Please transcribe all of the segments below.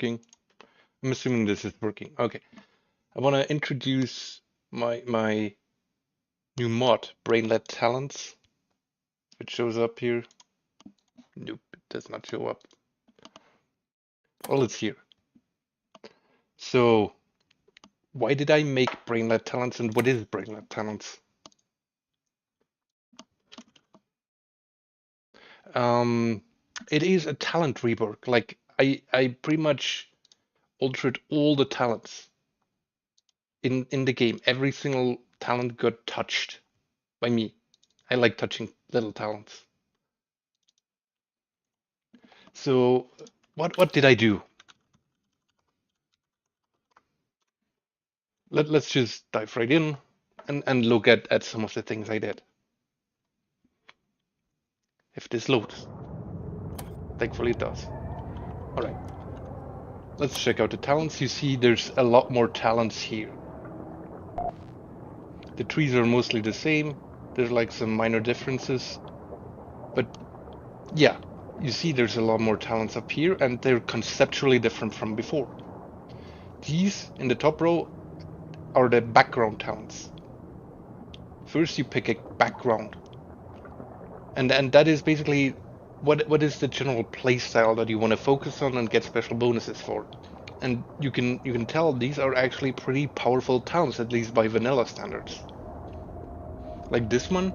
working? I'm assuming this is working. Okay. I want to introduce my new mod, Brainlet Talents. It shows up here. Nope, it does not show up. Well, it's here. So, why did I make Brainlet Talents, and what is Brainlet Talents? It is a talent rework. Like I pretty much altered all the talents in the game. Every single talent got touched by me. I like touching little talents. So what did I do? Let's just dive right in and look at some of the things I did. If this loads. Thankfully it does. Alright. Let's check out the talents. You see there's a lot more talents here. The trees are mostly the same. There's like some minor differences. But yeah, you see there's a lot more talents up here, and they're conceptually different from before. These in the top row are the background talents. First you pick a background. And that is basically what is the general playstyle that you want to focus on and get special bonuses for. And you can tell these are actually pretty powerful talents, at least by vanilla standards. Like this one,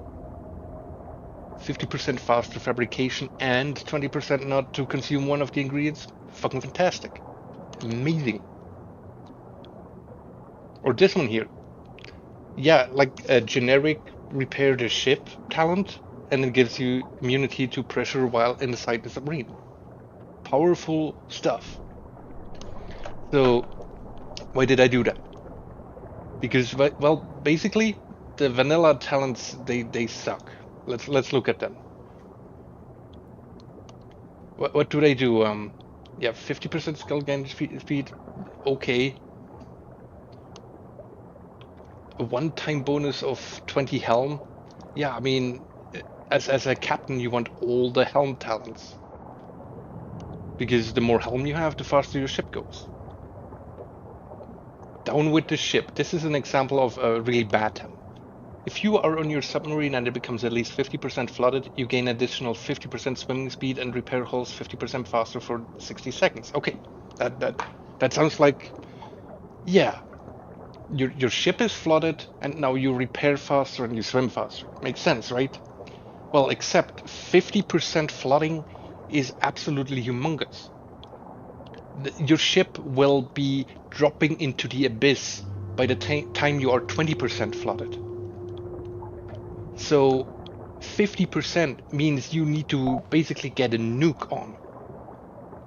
50% faster fabrication and 20% not to consume one of the ingredients. Fucking fantastic. Amazing. Or this one here. Yeah, like a generic repair the ship talent, and it gives you immunity to pressure while inside the submarine. Powerful stuff. So, why did I do that? Because, well, basically, the vanilla talents, they suck. Let's look at them. What do they do? Yeah, 50% skull gain speed. Okay. A one-time bonus of 20 helm. Yeah, I mean, as a captain, you want all the helm talents. Because the more helm you have, the faster your ship goes. Down with the ship. This is an example of a really bad helm. If you are on your submarine and it becomes at least 50% flooded, you gain additional 50% swimming speed and repair hulls 50% faster for 60 seconds. Okay, that sounds like, yeah, your ship is flooded and now you repair faster and you swim faster. Makes sense, right? Well, except 50% flooding is absolutely humongous. Your ship will be dropping into the abyss by the time you are 20% flooded. So 50% means you need to basically get a nuke on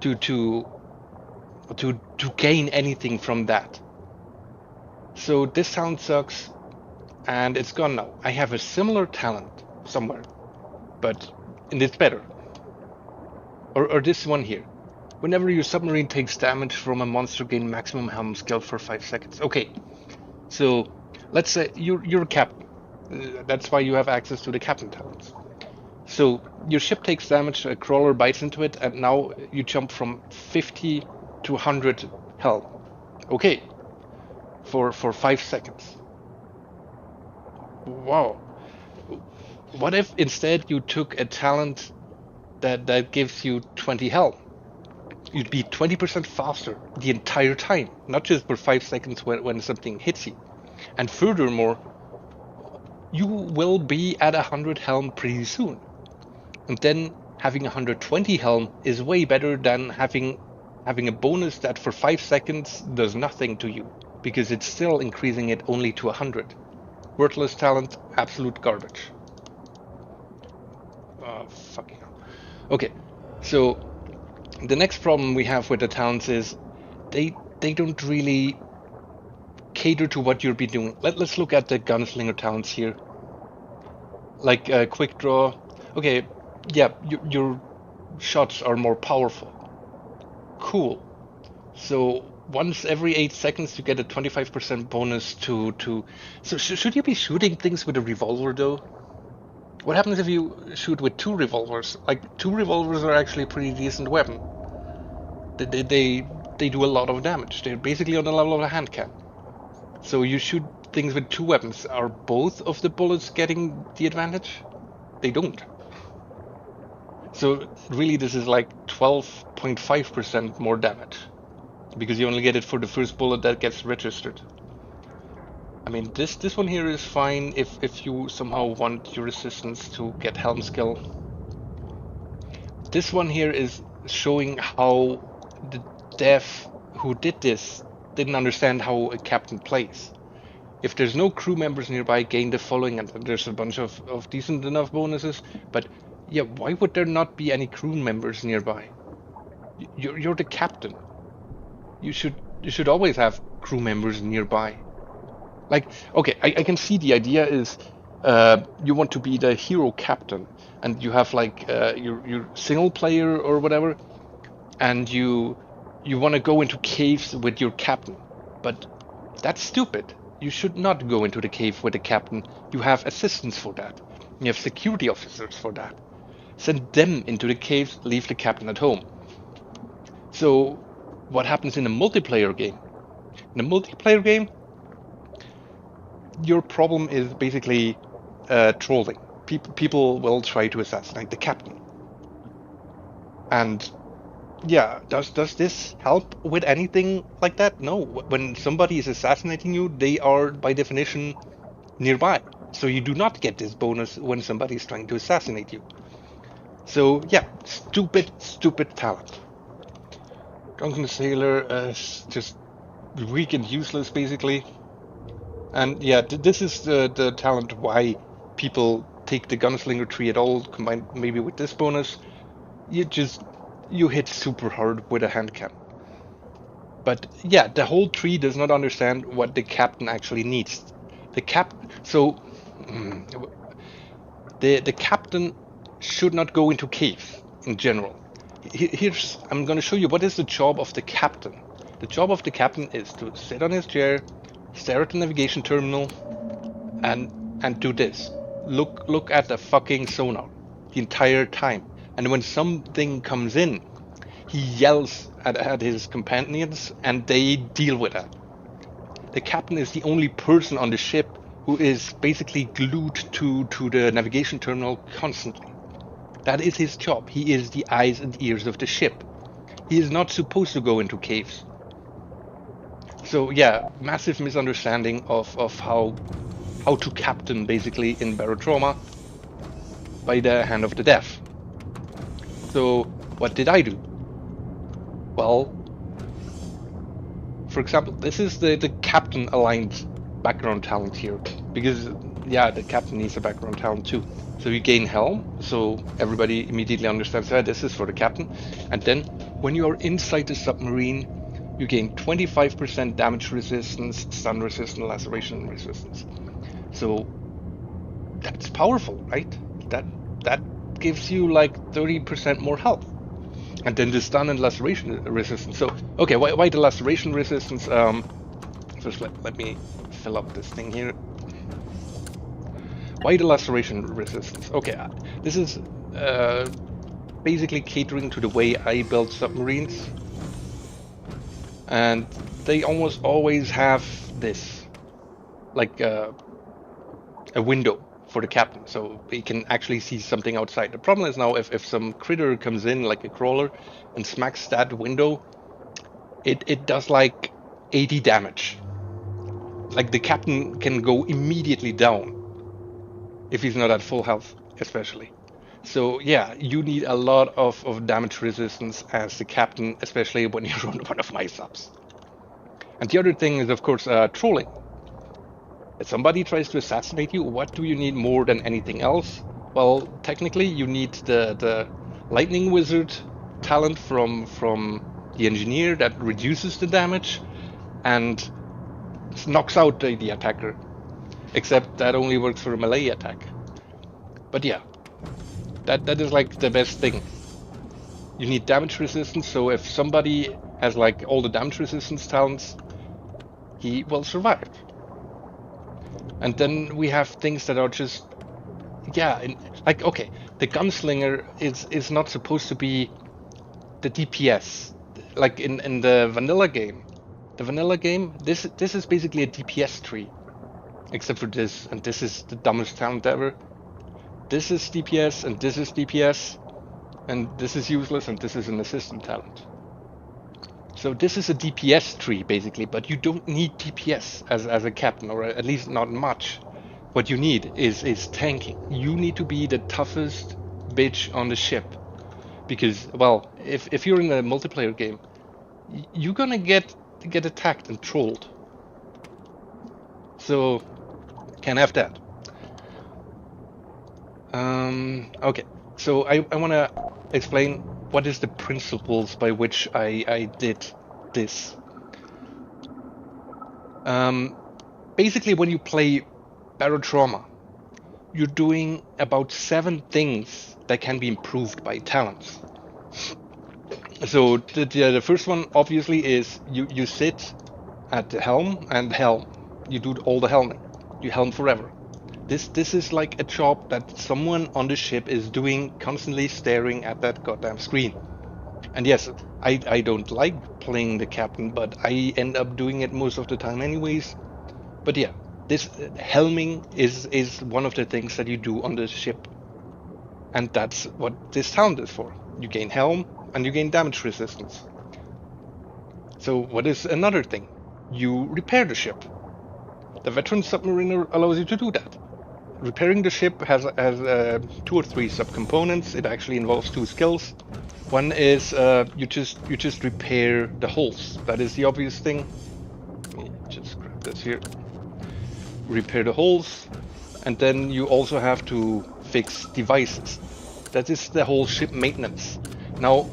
to gain anything from that. So this sound sucks, and it's gone now. I have a similar talent somewhere, and it's better. Or this one here. Whenever your submarine takes damage from a monster, gain maximum helm skill for 5 seconds. Okay, so let's say you're a captain. That's why you have access to the captain talents. So your ship takes damage, a crawler bites into it, and now you jump from 50 to 100 helm. Okay, for 5 seconds. Wow. What if instead you took a talent that gives you 20 helm? You'd be 20% faster the entire time, not just for 5 seconds when something hits you. And furthermore, you will be at 100 helm pretty soon. And then having 120 helm is way better than having a bonus that for 5 seconds does nothing to you, because it's still increasing it only to 100. Worthless talent, absolute garbage. Fucking hell. Okay, so the next problem we have with the talents is they don't really cater to what you'll be doing. Let's look at the gunslinger talents here. Like quick draw. Okay, yeah, your shots are more powerful. Cool. So once every 8 seconds you get a 25% bonus to. So should you be shooting things with a revolver though? What happens if you shoot with 2 revolvers? Like 2 revolvers are actually a pretty decent weapon. They they do a lot of damage. They're basically on the level of a hand cannon. So you shoot things with 2 weapons. Are both of the bullets getting the advantage? They don't. So really this is like 12.5% more damage, because you only get it for the first bullet that gets registered. I mean, this one here is fine if you somehow want your resistance to get helm skill. This one here is showing how the dev who did this didn't understand how a captain plays. If there's no crew members nearby, gain the following, and there's a bunch of decent enough bonuses, but yeah, why would there not be any crew members nearby? You're the captain. You should always have crew members nearby. Like, okay, I can see the idea is you want to be the hero captain, and you have like your single player or whatever, and you want to go into caves with your captain, but that's stupid. You should not go into the cave with the captain. You have assistants for that. You have security officers for that. Send them into the caves, leave the captain at home. So what happens in a multiplayer game? In a multiplayer game, your problem is basically trolling. People will try to assassinate the captain. And yeah, does this help with anything like that? No. When somebody is assassinating you, they are by definition nearby. So you do not get this bonus when somebody is trying to assassinate you. So yeah, stupid talent. Drunken Sailor is just weak and useless basically. And yeah, this is the talent why people take the Gunslinger tree at all, combined maybe with this bonus. You hit super hard with a hand cannon. But yeah, the whole tree does not understand what the captain actually needs. The captain should not go into caves in general. I'm going to show you what is the job of the captain. The job of the captain is to sit on his chair, stare at the navigation terminal, and do this. Look at the fucking sonar the entire time. And when something comes in, he yells at his companions, and they deal with that. The captain is the only person on the ship who is basically glued to the navigation terminal constantly. That is his job. He is the eyes and ears of the ship. He is not supposed to go into caves. So yeah, massive misunderstanding of how to captain basically in Barotrauma by the hand of the dev. So what did I do? Well, for example, this is the captain aligned background talent here, because yeah, the captain needs a background talent too. So you gain helm, so everybody immediately understands that this is for the captain. And then when you are inside the submarine, you gain 25% damage resistance, stun resistance, laceration resistance. So that's powerful, right? That gives you like 30% more health. And then the stun and laceration resistance. So okay, why the laceration resistance? First let me fill up this thing here. Why the laceration resistance? Okay, this is basically catering to the way I build submarines. And they almost always have this, like a window for the captain, so he can actually see something outside. The problem is now if some critter comes in, like a crawler, and smacks that window, it does like 80 damage. Like the captain can go immediately down if he's not at full health, especially. So yeah, you need a lot of damage resistance as the captain, especially when you run one of my subs. And the other thing is, of course, trolling. If somebody tries to assassinate you, what do you need more than anything else? Well, technically, you need the Lightning Wizard talent from the engineer that reduces the damage and knocks out the attacker. Except that only works for a melee attack. But yeah, that is like the best thing. You need damage resistance, so if somebody has like all the damage resistance talents, he will survive. And then we have things that are just, yeah, like, okay, the Gunslinger is not supposed to be the DPS. like in the vanilla game. The vanilla game, this is basically a DPS tree, except for this, and this is the dumbest talent ever. This is DPS, and this is DPS, and this is useless, and this is an assistant talent. So this is a DPS tree, basically, but you don't need DPS as a captain, or at least not much. What you need is tanking. You need to be the toughest bitch on the ship. Because, well, if you're in a multiplayer game, you're gonna get attacked and trolled. So, can't have that. Okay, so I want to explain what is the principles by which I did this. Basically, when you play Barotrauma, you're doing about 7 things that can be improved by talents. So the first one obviously is you sit at the helm and helm. You do all the helming. You helm forever. This is like a job that someone on the ship is doing, constantly staring at that goddamn screen. And yes, I don't like playing the captain, but I end up doing it most of the time anyways. But yeah, this helming is one of the things that you do on the ship. And that's what this talent is for. You gain helm and you gain damage resistance. So what is another thing? You repair the ship. The veteran submariner allows you to do that. Repairing the ship has 2 or 3 subcomponents. It actually involves 2 skills. One is you just repair the hulls. That is the obvious thing. Let me just grab this here. Repair the hulls, and then you also have to fix devices. That is the whole ship maintenance. Now,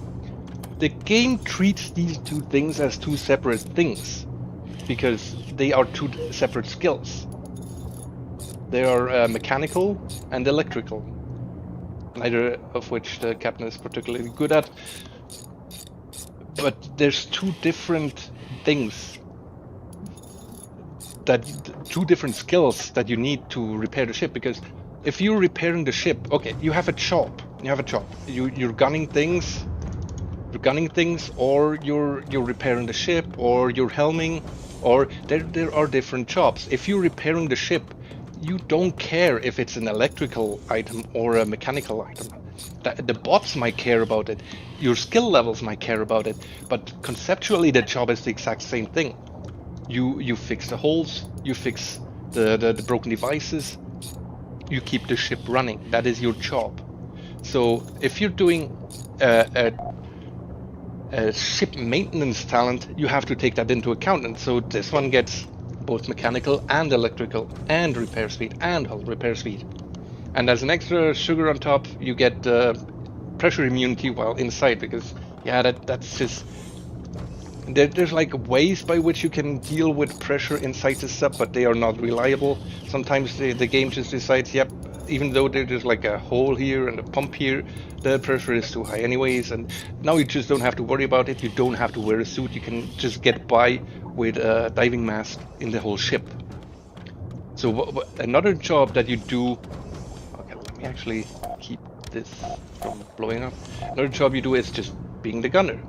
the game treats these 2 things as 2 separate things because they are 2 separate skills. They are mechanical and electrical, neither of which the captain is particularly good at. But there's 2 different things, that 2 different skills that you need to repair the ship. Because if you're repairing the ship, okay, you have a job. You're gunning things. Or you're repairing the ship, or you're helming, or there are different jobs. If you're repairing the ship, you don't care if it's an electrical item or a mechanical item. The bots might care about it, your skill levels might care about it, but conceptually the job is the exact same thing. You fix the holes, you fix the broken devices, you keep the ship running. That is your job. So if you're doing a ship maintenance talent, you have to take that into account. And so this one gets both mechanical and electrical and repair speed and hull repair speed. And as an extra sugar on top, you get pressure immunity while inside, because yeah, that's just there's like ways by which you can deal with pressure inside the sub, but they are not reliable. Sometimes the game just decides, yep, even though there's like a hole here and a pump here, the pressure is too high anyways, and now you just don't have to worry about it. You don't have to wear a suit. You can just get by with a diving mask in the whole ship. So another job that you do, okay, let me actually keep this from blowing up. Another job you do is just being the gunner.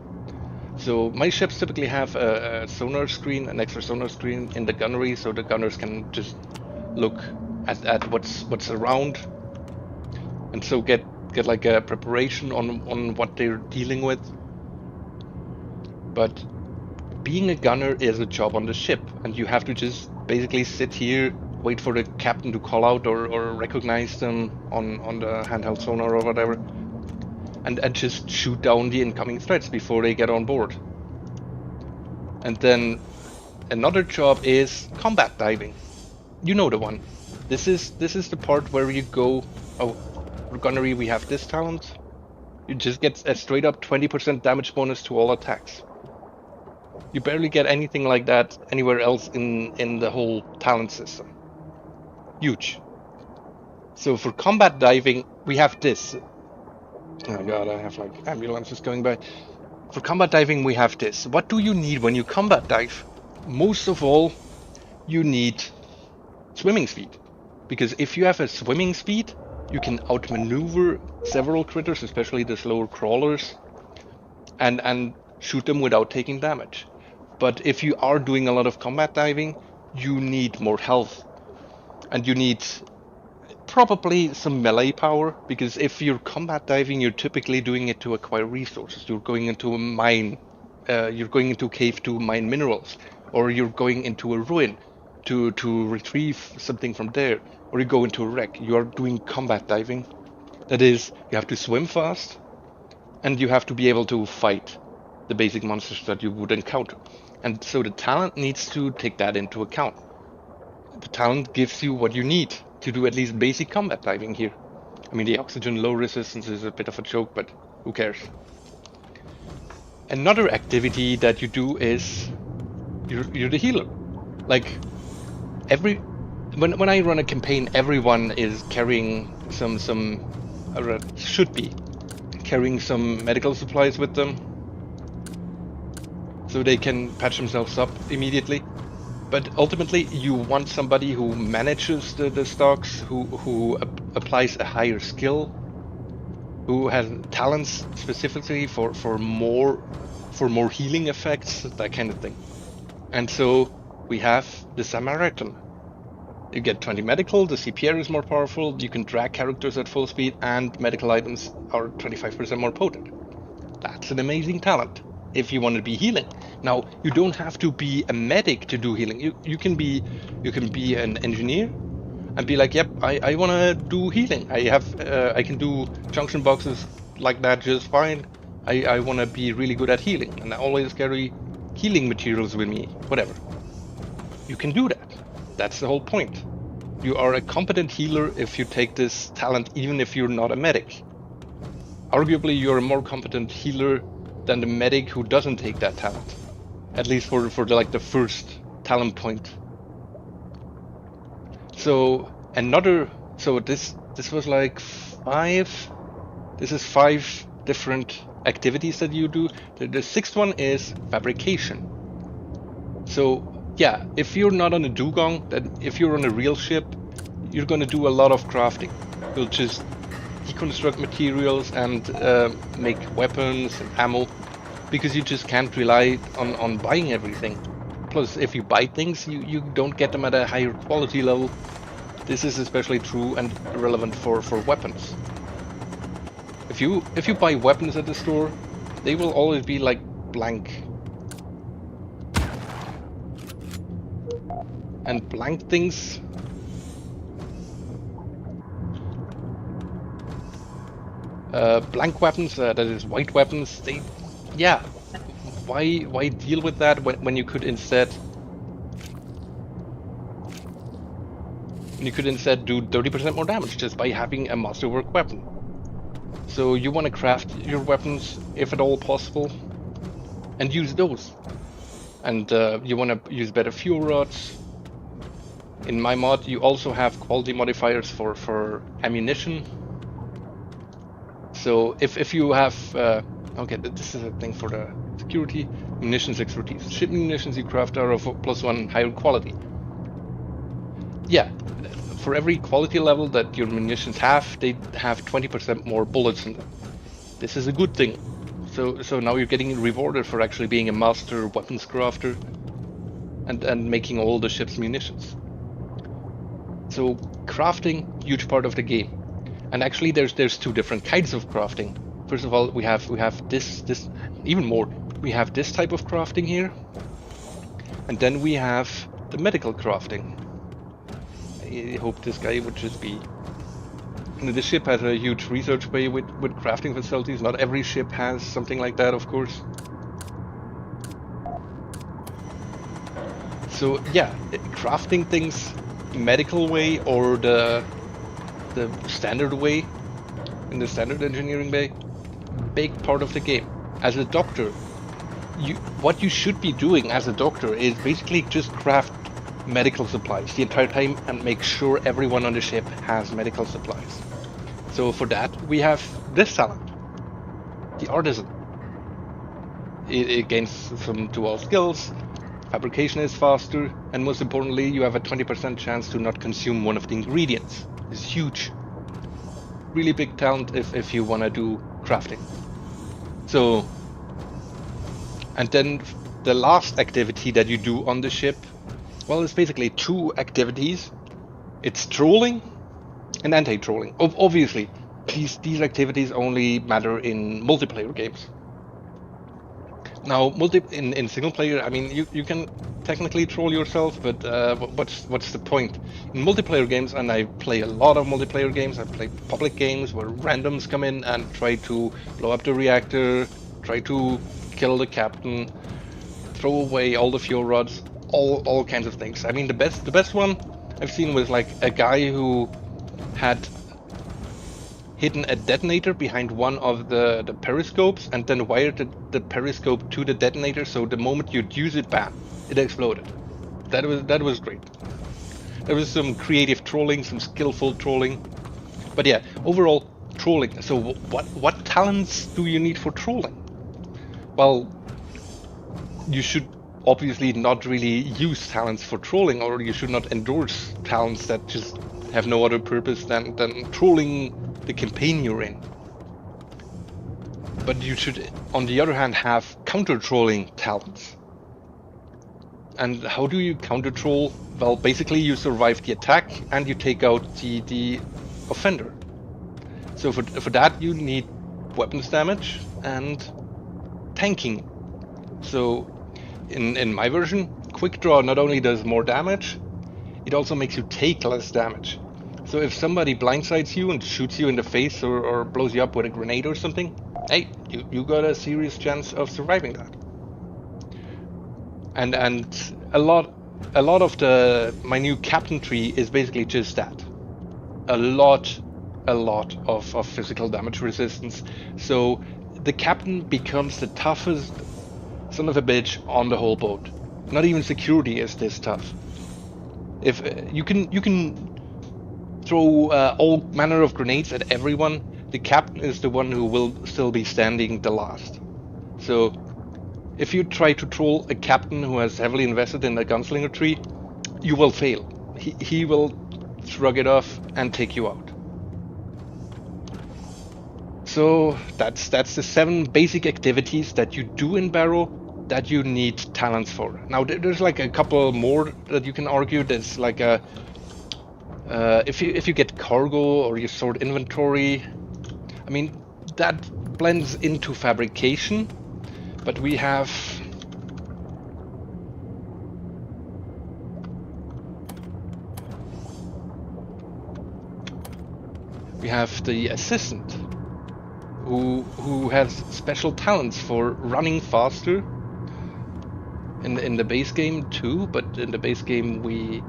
So my ships typically have a sonar screen, an extra sonar screen in the gunnery, so the gunners can just look at what's around, and so get like a preparation on what they're dealing with. But being a gunner is a job on the ship, and you have to just basically sit here, wait for the captain to call out or recognize them on the handheld sonar or whatever, and just shoot down the incoming threats before they get on board. And then another job is combat diving. You know the one. This is the part where you go, oh, for gunnery we have this talent. You just get a straight up 20% damage bonus to all attacks. You barely get anything like that anywhere else in the whole talent system. Huge. So for combat diving, we have this. Oh god, I have like ambulances going by. For combat diving, we have this. What do you need when you combat dive? Most of all, you need swimming speed. Because if you have a swimming speed, you can outmaneuver several critters, especially the slower crawlers. And shoot them without taking damage. But if you are doing a lot of combat diving, you need more health. And you need probably some melee power, because if you're combat diving, you're typically doing it to acquire resources. You're going into a mine, you're going into a cave to mine minerals, or you're going into a ruin to retrieve something from there, or you go into a wreck. You are doing combat diving. That is, you have to swim fast, and you have to be able to fight the basic monsters that you would encounter. And so the talent needs to take that into account. The talent gives you what you need to do at least basic combat diving here. I mean, the oxygen low resistance is a bit of a joke, but who cares? Another activity that you do is you're the healer. Like when I run a campaign, everyone is carrying some should be carrying some medical supplies with them, so they can patch themselves up immediately. But ultimately, you want somebody who manages the stocks, who applies a higher skill, who has talents specifically for more healing effects, that kind of thing. And so we have the Samaritan. You get 20 medical, the CPR is more powerful, you can drag characters at full speed, and medical items are 25% more potent. That's an amazing talent if you want to be healing. Now, you don't have to be a medic to do healing. You can be an engineer and be like, yep, I want to do healing. I can do junction boxes like that just fine. I want to be really good at healing, and I always carry healing materials with me, whatever. You can do that. That's the whole point. You are a competent healer if you take this talent, even if you're not a medic. Arguably, you're a more competent healer than the medic who doesn't take that talent. At least for the first talent point. So this was like 5. This is 5 different activities that you do. The 6th one is fabrication. So yeah, if you're not on a dugong, then if you're on a real ship, you're going to do a lot of crafting. You'll just deconstruct materials and make weapons and ammo, because you just can't rely on buying everything. Plus, if you buy things, you don't get them at a higher quality level. This is especially true and relevant for weapons. If you buy weapons at the store, they will always be like blank. And blank things blank weapons, that is white weapons, why deal with that when you could instead do 30% more damage just by having a masterwork weapon. So you want to craft your weapons if at all possible and use those. And you want to use better fuel rods. In my mod, you also have quality modifiers for ammunition. So if you have okay, this is a thing for the security. Munitions expertise. Ship munitions you craft are of +1 higher quality. Yeah, for every quality level that your munitions have, they have 20% more bullets in them. This is a good thing. So now you're getting rewarded for actually being a master weapons crafter and making all the ship's munitions. So crafting, huge part of the game. And actually there's 2 different kinds of crafting. First of all, we have this even more. We have this type of crafting here. And then we have the medical crafting. I hope this guy would just be... The ship has a huge research bay with crafting facilities. Not every ship has something like that, of course. So yeah, crafting things medical way or the standard way in the standard engineering bay, big part of the game. As a doctor, what you should be doing as a doctor is basically just craft medical supplies the entire time and make sure everyone on the ship has medical supplies. So for that we have this talent, the artisan. It gains some dual skills, fabrication is faster, and most importantly you have a 20% chance to not consume one of the ingredients. It's huge. Really big talent if you want to do crafting. So And then the last activity that you do on the ship, well, it's basically two activities. It's trolling and anti-trolling. Obviously, these activities only matter in multiplayer games. Now, in single player, I mean, you can technically troll yourself, but what's the point? In multiplayer games, and I play a lot of multiplayer games. I play public games where randoms come in and try to blow up the reactor, try to kill the captain, throw away all the fuel rods, all kinds of things. I mean, the best one I've seen was like a guy who had hidden a detonator behind one of the periscopes and then wired the periscope to the detonator, so the moment you'd use it, bam, it exploded. That was great. There was some creative trolling, some skillful trolling. But yeah, overall trolling. So what talents do you need for trolling? Well, you should obviously not really use talents for trolling, or you should not endorse talents that just have no other purpose than trolling the campaign you're in. But you should, on the other hand, have counter-trolling talents. And how do you counter-troll? Well, basically you survive the attack and you take out the offender. So for that you need weapons damage and tanking. So in my version, quick draw not only does more damage, it also makes you take less damage. So if somebody blindsides you and shoots you in the face or blows you up with a grenade or something, hey, you got a serious chance of surviving that. And a lot of my new captain tree is basically just that. A lot of physical damage resistance. So the captain becomes the toughest son of a bitch on the whole boat. Not even security is this tough. If you can throw all manner of grenades at everyone, the captain is the one who will still be standing the last. So if you try to troll a captain who has heavily invested in the gunslinger tree, you will fail. He will shrug it off and take you out. So that's the 7 basic activities that you do in Baro that you need talents for. Now there's like a couple more that you can argue. There's like a if you get cargo or you sort inventory, I mean that blends into fabrication, but we have the assistant who has special talents for running faster in the base game too, but in the base game we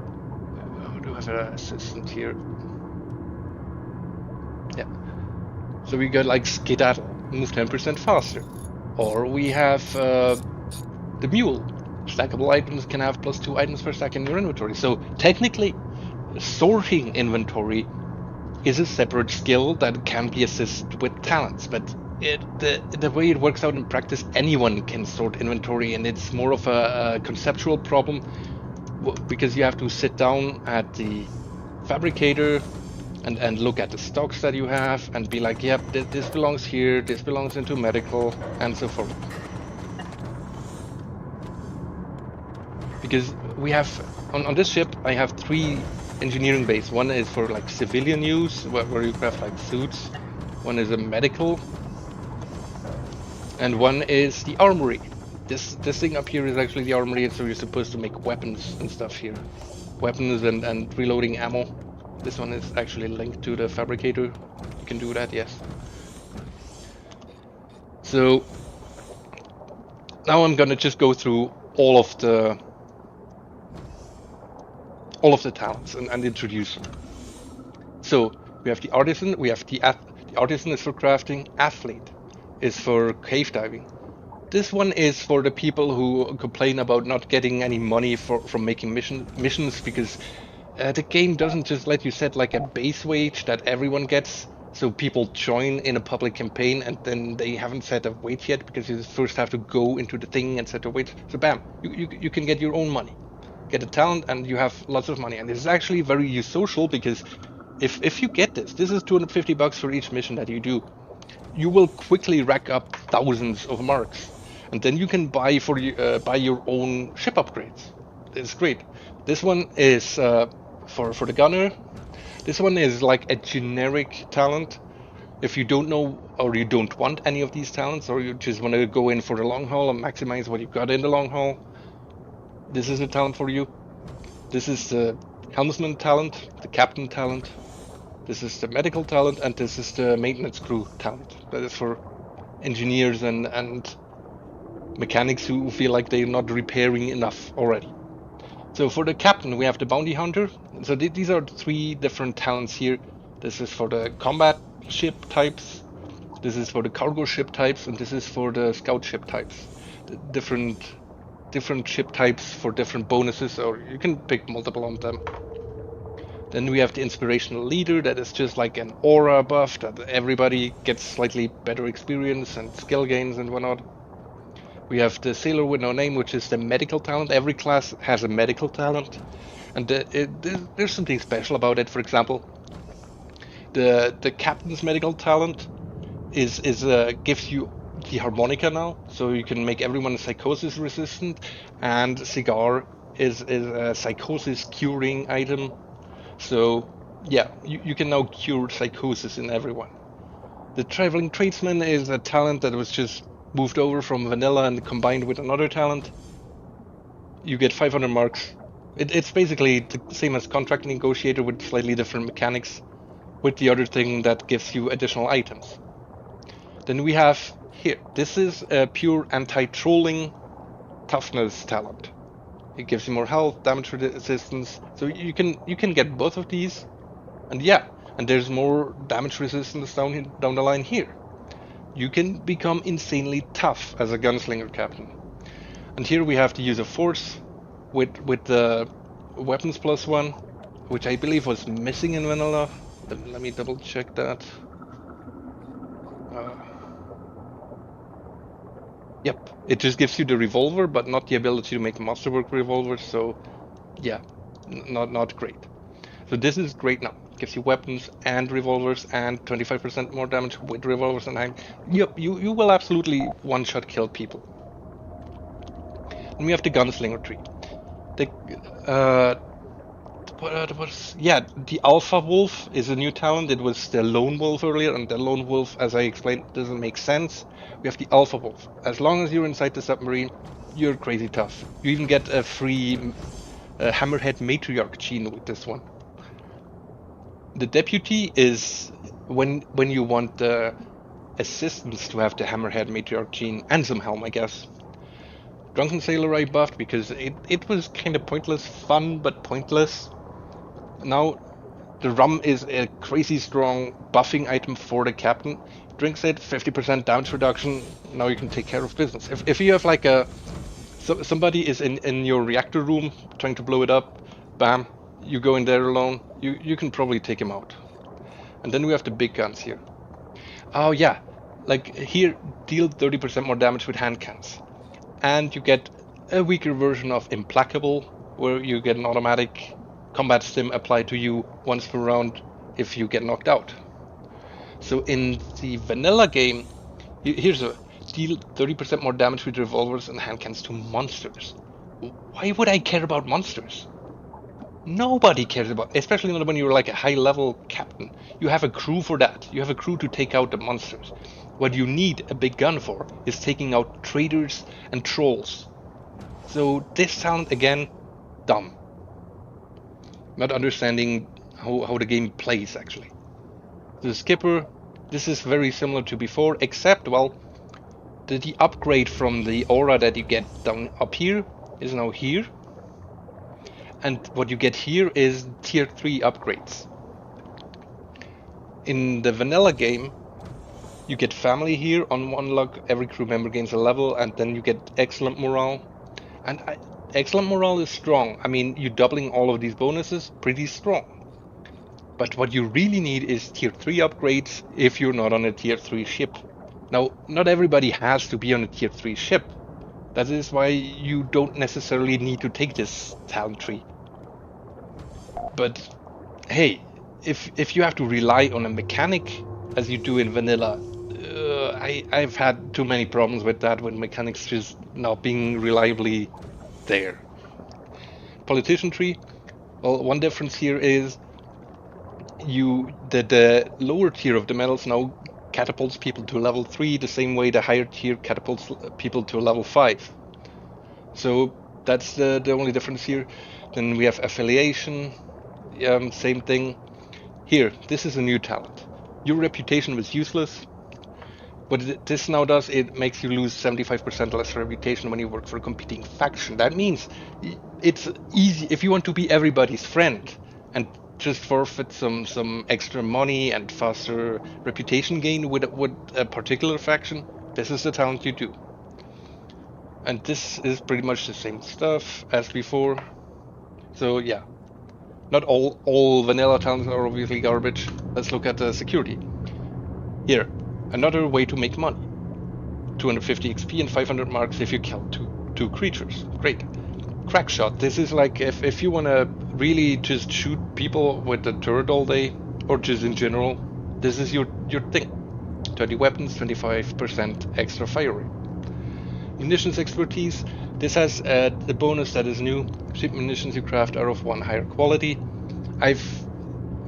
do have an assistant here. Yeah. So we got like skedaddle, move 10% faster. Or we have the mule. Stackable items can have +2 items per stack in your inventory. So technically, sorting inventory is a separate skill that can be assisted with talents, but the way it works out in practice, anyone can sort inventory, and it's more of a conceptual problem because you have to sit down at the fabricator and look at the stocks that you have and be like, yep, this belongs here, this belongs into medical, and so forth. Because we have on this ship, I have 3 engineering bays. One is for like civilian use, where you craft like suits. One is a medical, and one is the armory. This thing up here is actually the armory, so you're supposed to make weapons and stuff here. Weapons and reloading ammo. This one is actually linked to the fabricator. You can do that, yes. So now I'm gonna just go through all of the talents and introduce them. So we have the artisan. We have the artisan is for crafting. Athlete is for cave diving. This one is for the people who complain about not getting any money from making missions because the game doesn't just let you set like a base wage that everyone gets. So people join in a public campaign and then they haven't set a wage yet because you first have to go into the thing and set a wage. So bam, you can get your own money. Get a talent and you have lots of money. And this is actually very usocial because if you get this is $250 for each mission that you do. You will quickly rack up thousands of marks. And then you can buy buy your own ship upgrades. It's great. This one is for the gunner. This one is like a generic talent. If you don't know or you don't want any of these talents, or you just want to go in for the long haul and maximize what you've got in the long haul, this is a talent for you. This is the helmsman talent, the captain talent. This is the medical talent, and this is the maintenance crew talent. That is for engineers and mechanics who feel like they're not repairing enough already. So for the captain, we have the bounty hunter. So these are 3 different talents here. This is for the combat ship types, this is for the cargo ship types, and this is for the scout ship types. The different ship types for different bonuses, or you can pick multiple on them. Then we have the inspirational leader. That is just like an aura buff that everybody gets slightly better experience and skill gains and whatnot. We have the sailor with no name, which is the medical talent. Every class has a medical talent, and there's something special about it. For example, the captain's medical talent is gives you the harmonica now, so you can make everyone psychosis resistant, and cigar is a psychosis curing item. So yeah, you can now cure psychosis in everyone. The traveling tradesman is a talent that was just moved over from vanilla and combined with another talent. You get 500 marks. It's basically the same as contract negotiator with slightly different mechanics, with the other thing that gives you additional items. Then we have here, this is a pure anti-trolling toughness talent. It gives you more health, damage resistance, so you can get both of these. And yeah, and there's more damage resistance down the line here. You can become insanely tough as a gunslinger captain. And here we have the use of force with the weapons +1, which I believe was missing in vanilla. Let me double check that. Yep, it just gives you the revolver, but not the ability to make masterwork revolvers. So yeah, not great. So this is great now. It gives you weapons and revolvers and 25% more damage with revolvers and hand. Yep, you will absolutely one-shot kill people. And we have the gunslinger tree. The Alpha Wolf is a new talent. It was the Lone Wolf earlier, and the Lone Wolf, as I explained, doesn't make sense. We have the Alpha Wolf. As long as you're inside the submarine, you're crazy tough. You even get a free Hammerhead Matriarch gene with this one. The Deputy is when you want the assistants to have the Hammerhead Matriarch gene and some helm, I guess. Drunken Sailor I buffed because it was kind of pointless, fun but pointless. Now the rum is a crazy strong buffing item for the captain. Drinks it, 50% damage reduction. Now you can take care of business. If you have like somebody is in your reactor room trying to blow it up, bam, you go in there alone. You can probably take him out. And then we have the big guns here. Oh yeah, like here, deal 30% more damage with hand cannons. And you get a weaker version of Implacable, where you get an automatic combat stim applied to you once per round if you get knocked out. So in the vanilla game, here's a deal 30% more damage with revolvers and hand cannons to monsters. Why would I care about monsters? Nobody cares about, especially not when you're like a high-level captain. You have a crew for that. You have a crew to take out the monsters. What you need a big gun for is taking out traitors and trolls. So this sounds, again, dumb. Not understanding how the game plays, actually. The skipper, this is very similar to before, except, well, the upgrade from the aura that you get down up here is now here. And what you get here is tier 3 upgrades. In the vanilla game, you get family here on 1 luck, every crew member gains a level, and then you get excellent morale. And excellent morale is strong. I mean, you doubling all of these bonuses, pretty strong. But what you really need is tier 3 upgrades if you're not on a tier 3 ship. Now, not everybody has to be on a tier 3 ship. That is why you don't necessarily need to take this talent tree. But hey, if you have to rely on a mechanic as you do in vanilla, I've had too many problems with that, with mechanics just not being reliably there. Politician tree. Well, one difference here is the lower tier of the medals now catapults people to level 3 the same way the higher tier catapults people to level 5. So that's the only difference here. Then we have affiliation, same thing. Here, this is a new talent. Your reputation was useless. What this now does, it makes you lose 75% less reputation when you work for a competing faction. That means it's easy if you want to be everybody's friend and just forfeit some extra money and faster reputation gain with a particular faction. This is the talent you do. And this is pretty much the same stuff as before. So yeah, not all vanilla talents are obviously garbage. Let's look at the security. Here, another way to make money. 250 XP and 500 marks if you kill two creatures. Great. Crack shot. This is like if you want to really just shoot people with the turret all day, or just in general, this is your thing. 30 weapons, 25% extra fire rate. Munitions expertise. This has the bonus that is new. Ship munitions you craft are of 1 higher quality. I've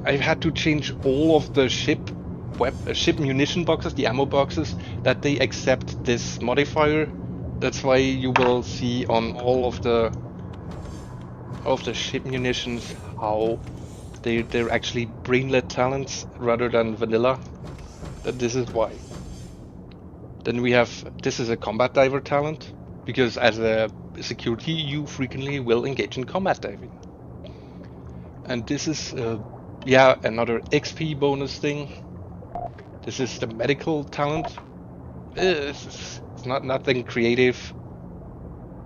had to change all of the ship munition boxes, the ammo boxes, that they accept this modifier. That's why you will see on all of the ship munitions how they're actually Brainlet Talents rather than vanilla. This is why. Then we have, this is a combat diver talent, because as a security you frequently will engage in combat diving. And this is another XP bonus thing. This is the medical talent. It's not nothing creative.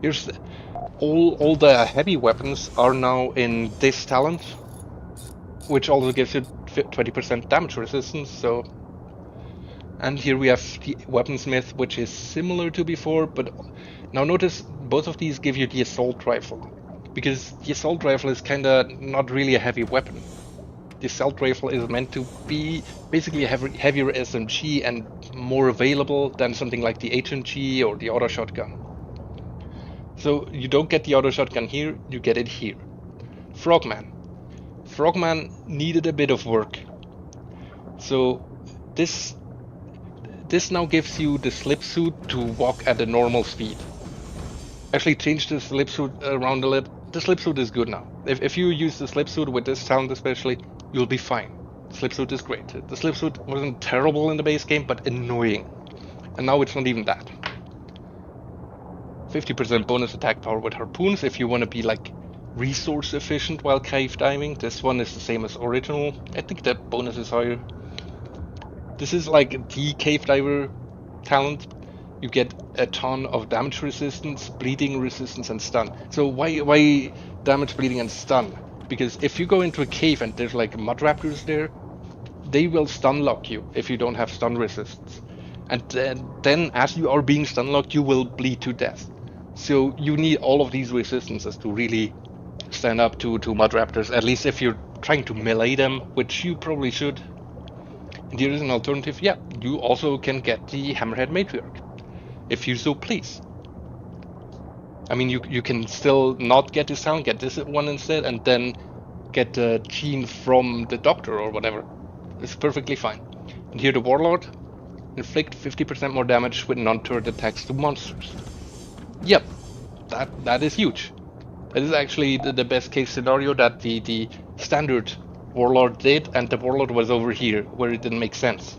Here's all the heavy weapons are now in this talent, which also gives you 20% damage resistance. So, and here we have the weaponsmith, which is similar to before, but now notice both of these give you the assault rifle, because the assault rifle is kinda not really a heavy weapon. The assault rifle is meant to be basically a heavier SMG and more available than something like the HMG or the auto shotgun. So you don't get the auto shotgun here, you get it here. Frogman. Frogman needed a bit of work. So this now gives you the slip suit to walk at a normal speed. Actually change the slip suit around a little. The slip suit is good now. If you use the slip suit with this talent especially, you'll be fine. Slip suit is great. The slip suit wasn't terrible in the base game, but annoying. And now it's not even that. 50% bonus attack power with harpoons if you want to be like resource efficient while cave diving. This one is the same as original. I think the bonus is higher. This is like the cave diver talent. You get a ton of damage resistance, bleeding resistance, and stun. So why damage, bleeding, and stun? Because if you go into a cave and there's like mud raptors there, they will stun lock you if you don't have stun resistance. And then as you are being stun locked, you will bleed to death. So you need all of these resistances to really stand up to mud raptors, at least if you're trying to melee them, which you probably should. And here is an alternative. Yeah, you also can get the Hammerhead Matriarch, if you so please. I mean, you can still not get this talent, get this one instead, and then get the gene from the doctor or whatever. It's perfectly fine. And here the Warlord. Inflict 50% more damage with non-turret attacks to monsters. Yep, that is huge. That is actually the best case scenario that the standard Warlord did, and the Warlord was over here, where it didn't make sense.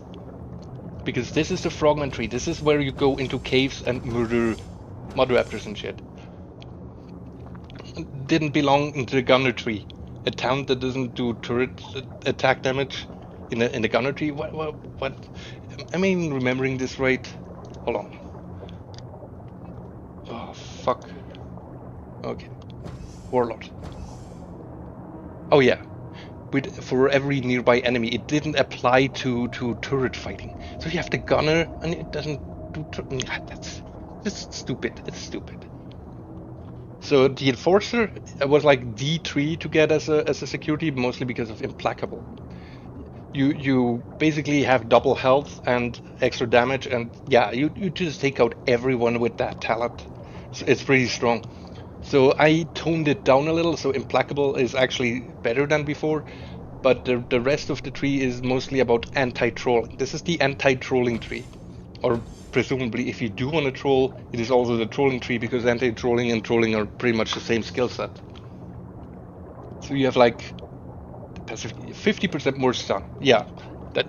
Because this is the Frogman tree, this is where you go into caves and murder mud raptors and shit. It didn't belong into the Gunner tree. A talent that doesn't do turret attack damage in the Gunner tree? What? Am I even remembering this right? Hold on. Oh, fuck. Okay. Warlord. Oh yeah. For every nearby enemy, it didn't apply to turret fighting. So you have the Gunner, and it doesn't do that's stupid. It's stupid. So the Enforcer was like D3 to get as a security, mostly because of Implacable. You basically have double health and extra damage, and yeah, you just take out everyone with that talent. So it's pretty strong. So I toned it down a little, so Implacable is actually better than before, but the rest of the tree is mostly about anti-trolling. This is the anti-trolling tree. Or presumably, if you do want to troll, it is also the trolling tree, because anti-trolling and trolling are pretty much the same skill set. So you have like 50% more stun. Yeah,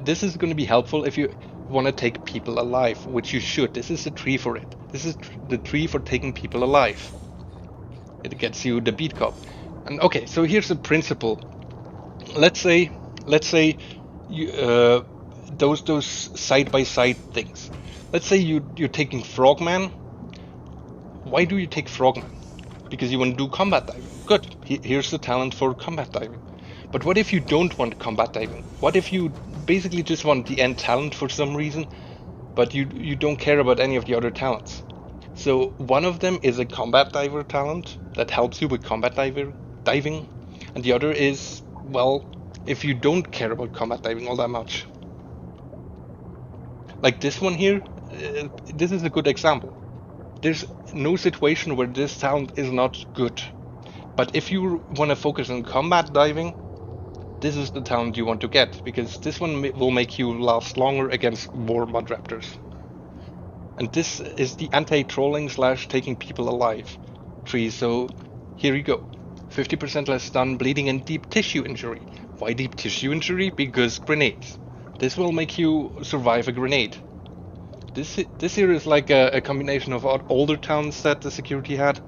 this is going to be helpful if you want to take people alive, which you should. This is the tree for it. This is the tree for taking people alive. It gets you the beat cop. And okay, so here's the principle. Let's say you, those side by side things. Let's say you're taking Frogman. Why do you take Frogman? Because you want to do combat diving. Good. Here's the talent for combat diving. But what if you don't want combat diving? What if you basically just want the end talent for some reason, but you don't care about any of the other talents? So one of them is a combat diver talent that helps you with combat diving, and the other is, well, if you don't care about combat diving all that much. Like this one here, this is a good example. There's no situation where this talent is not good. But if you want to focus on combat diving, this is the talent you want to get, because this one will make you last longer against more mud raptors. And this is the anti-trolling / taking people alive tree, so here you go. 50% less stun, bleeding, and deep tissue injury. Why deep tissue injury? Because grenades. This will make you survive a grenade. This here is like a combination of older talents that the security had.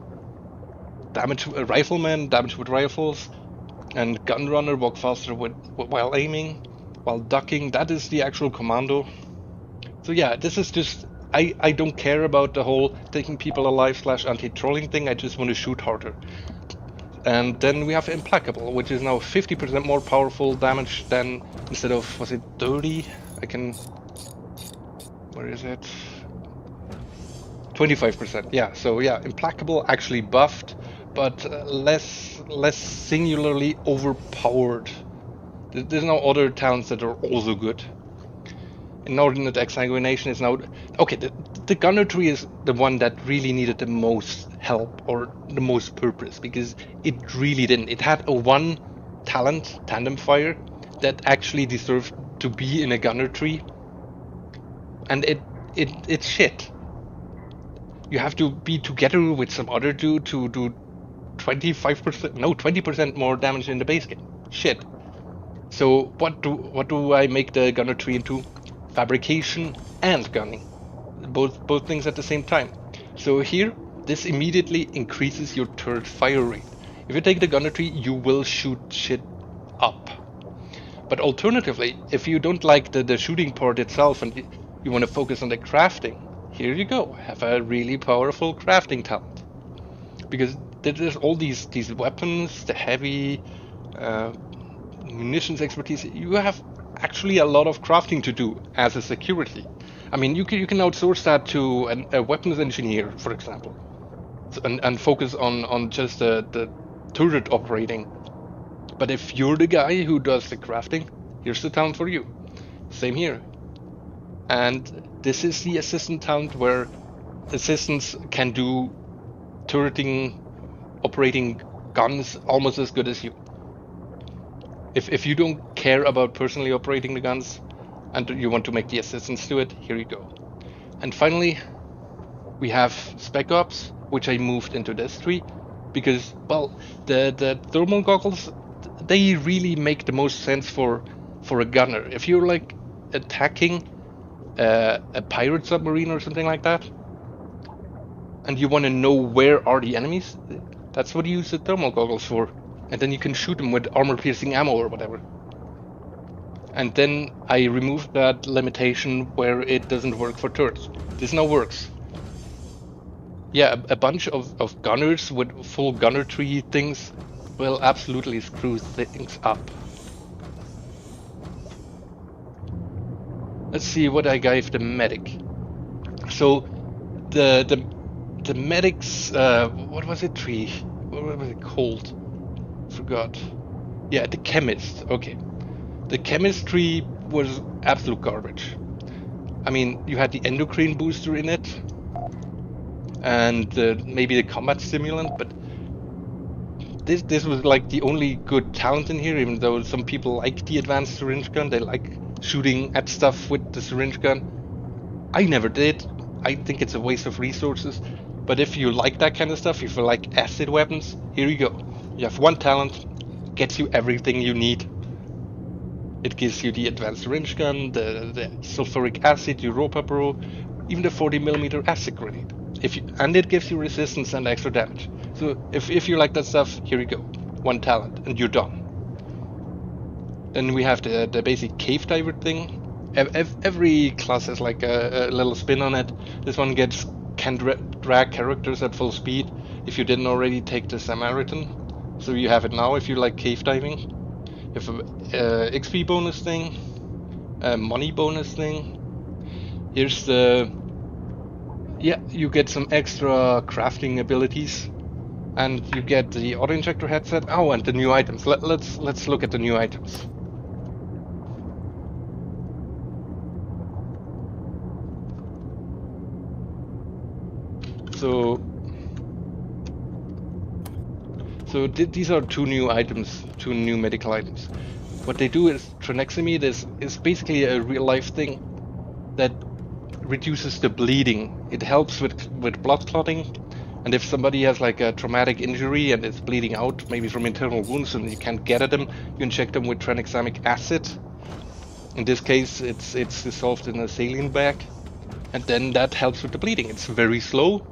Damage rifleman, damage with rifles, and gunrunner, walk faster while aiming, while ducking. That is the actual commando. So yeah, this is just, I don't care about the whole taking people alive / anti-trolling thing. I just want to shoot harder. And then we have Implacable, which is now 50% more powerful damage than, instead of, was it 30? Where is it? 25%. Yeah, so yeah, Implacable actually buffed, but less singularly overpowered. There's no other talents that are also good. Inordinate Exsanguination is now... Okay, the Gunner tree is the one that really needed the most help, or the most purpose, because it really didn't. It had a one talent, Tandem Fire, that actually deserved to be in a Gunner tree, and it's shit. You have to be together with some other dude to do 20% more damage in the base game. Shit. So what do I make the Gunner tree into? Fabrication and gunning. Both things at the same time. So here, this immediately increases your turret fire rate. If you take the Gunner tree, you will shoot shit up. But alternatively, if you don't like the shooting part itself and you want to focus on the crafting, here you go. Have a really powerful crafting talent. Because there's all these weapons, the heavy munitions expertise. You have actually a lot of crafting to do as a security. I mean, you can outsource that to a weapons engineer, for example, and focus on just the turret operating. But if you're the guy who does the crafting, here's the talent for you. Same here. And this is the assistant talent, where assistants can do turreting, operating guns almost as good as you. If you don't care about personally operating the guns and you want to make the assistants do it, here you go. And finally, we have Spec Ops, which I moved into this tree because, well, the thermal goggles, they really make the most sense for a gunner. If you're like attacking a pirate submarine or something like that, and you want to know where are the enemies, that's what you use the thermal goggles for. And then you can shoot them with armor-piercing ammo or whatever. And then I removed that limitation where it doesn't work for turrets. This now works. Yeah, a bunch of gunners with full gunner tree things will absolutely screw things up. Let's see what I gave the medic. So the medic's what was it tree? What was it called? Forgot. Yeah, the chemist. Okay. The chemistry was absolute garbage. I mean, you had the endocrine booster in it, and maybe the combat stimulant, but this was like the only good talent in here, even though some people like the advanced syringe gun, they like shooting at stuff with the syringe gun. I never did. I think it's a waste of resources. But if you like that kind of stuff, if you like acid weapons, here you go. You have one talent, gets you everything you need. It gives you the advanced syringe gun, the sulfuric acid, Europa Bro, even the 40mm acid grenade. And it gives you resistance and extra damage. So if you like that stuff, here you go. One talent, and you're done. Then we have the basic cave diver thing. Every class has like a little spin on it. This one can drag characters at full speed. If you didn't already, take the Samaritan. So you have it now if you like cave diving. You have a XP bonus thing, a money bonus thing. Here's you get some extra crafting abilities, and you get the auto injector headset. Oh, and the new items. Let's look at the new items. So these are two new items, two new medical items. What they do is Tranexamide is basically a real life thing that reduces the bleeding. It helps with blood clotting, and if somebody has like a traumatic injury and is bleeding out, maybe from internal wounds, and you can't get at them, you inject them with tranexamic acid. In this case, it's dissolved in a saline bag, and then that helps with the bleeding. It's very slow,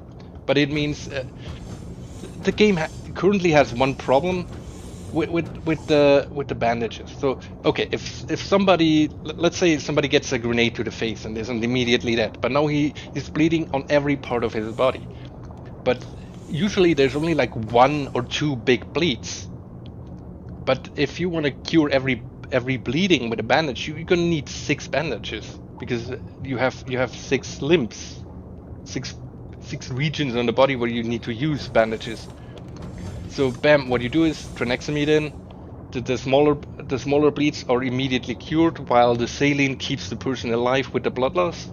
but it means the game currently has one problem with the bandages. So okay, if somebody, let's say somebody gets a grenade to the face and isn't immediately dead, but now he's bleeding on every part of his body. But usually there's only like 1 or 2 big bleeds. But if you want to cure every bleeding with a bandage, you're gonna need 6 bandages, because you have 6 limbs, six regions on the body where you need to use bandages. So bam, what you do is Tranexamide in, the smaller bleeds are immediately cured, while the saline keeps the person alive with the blood loss.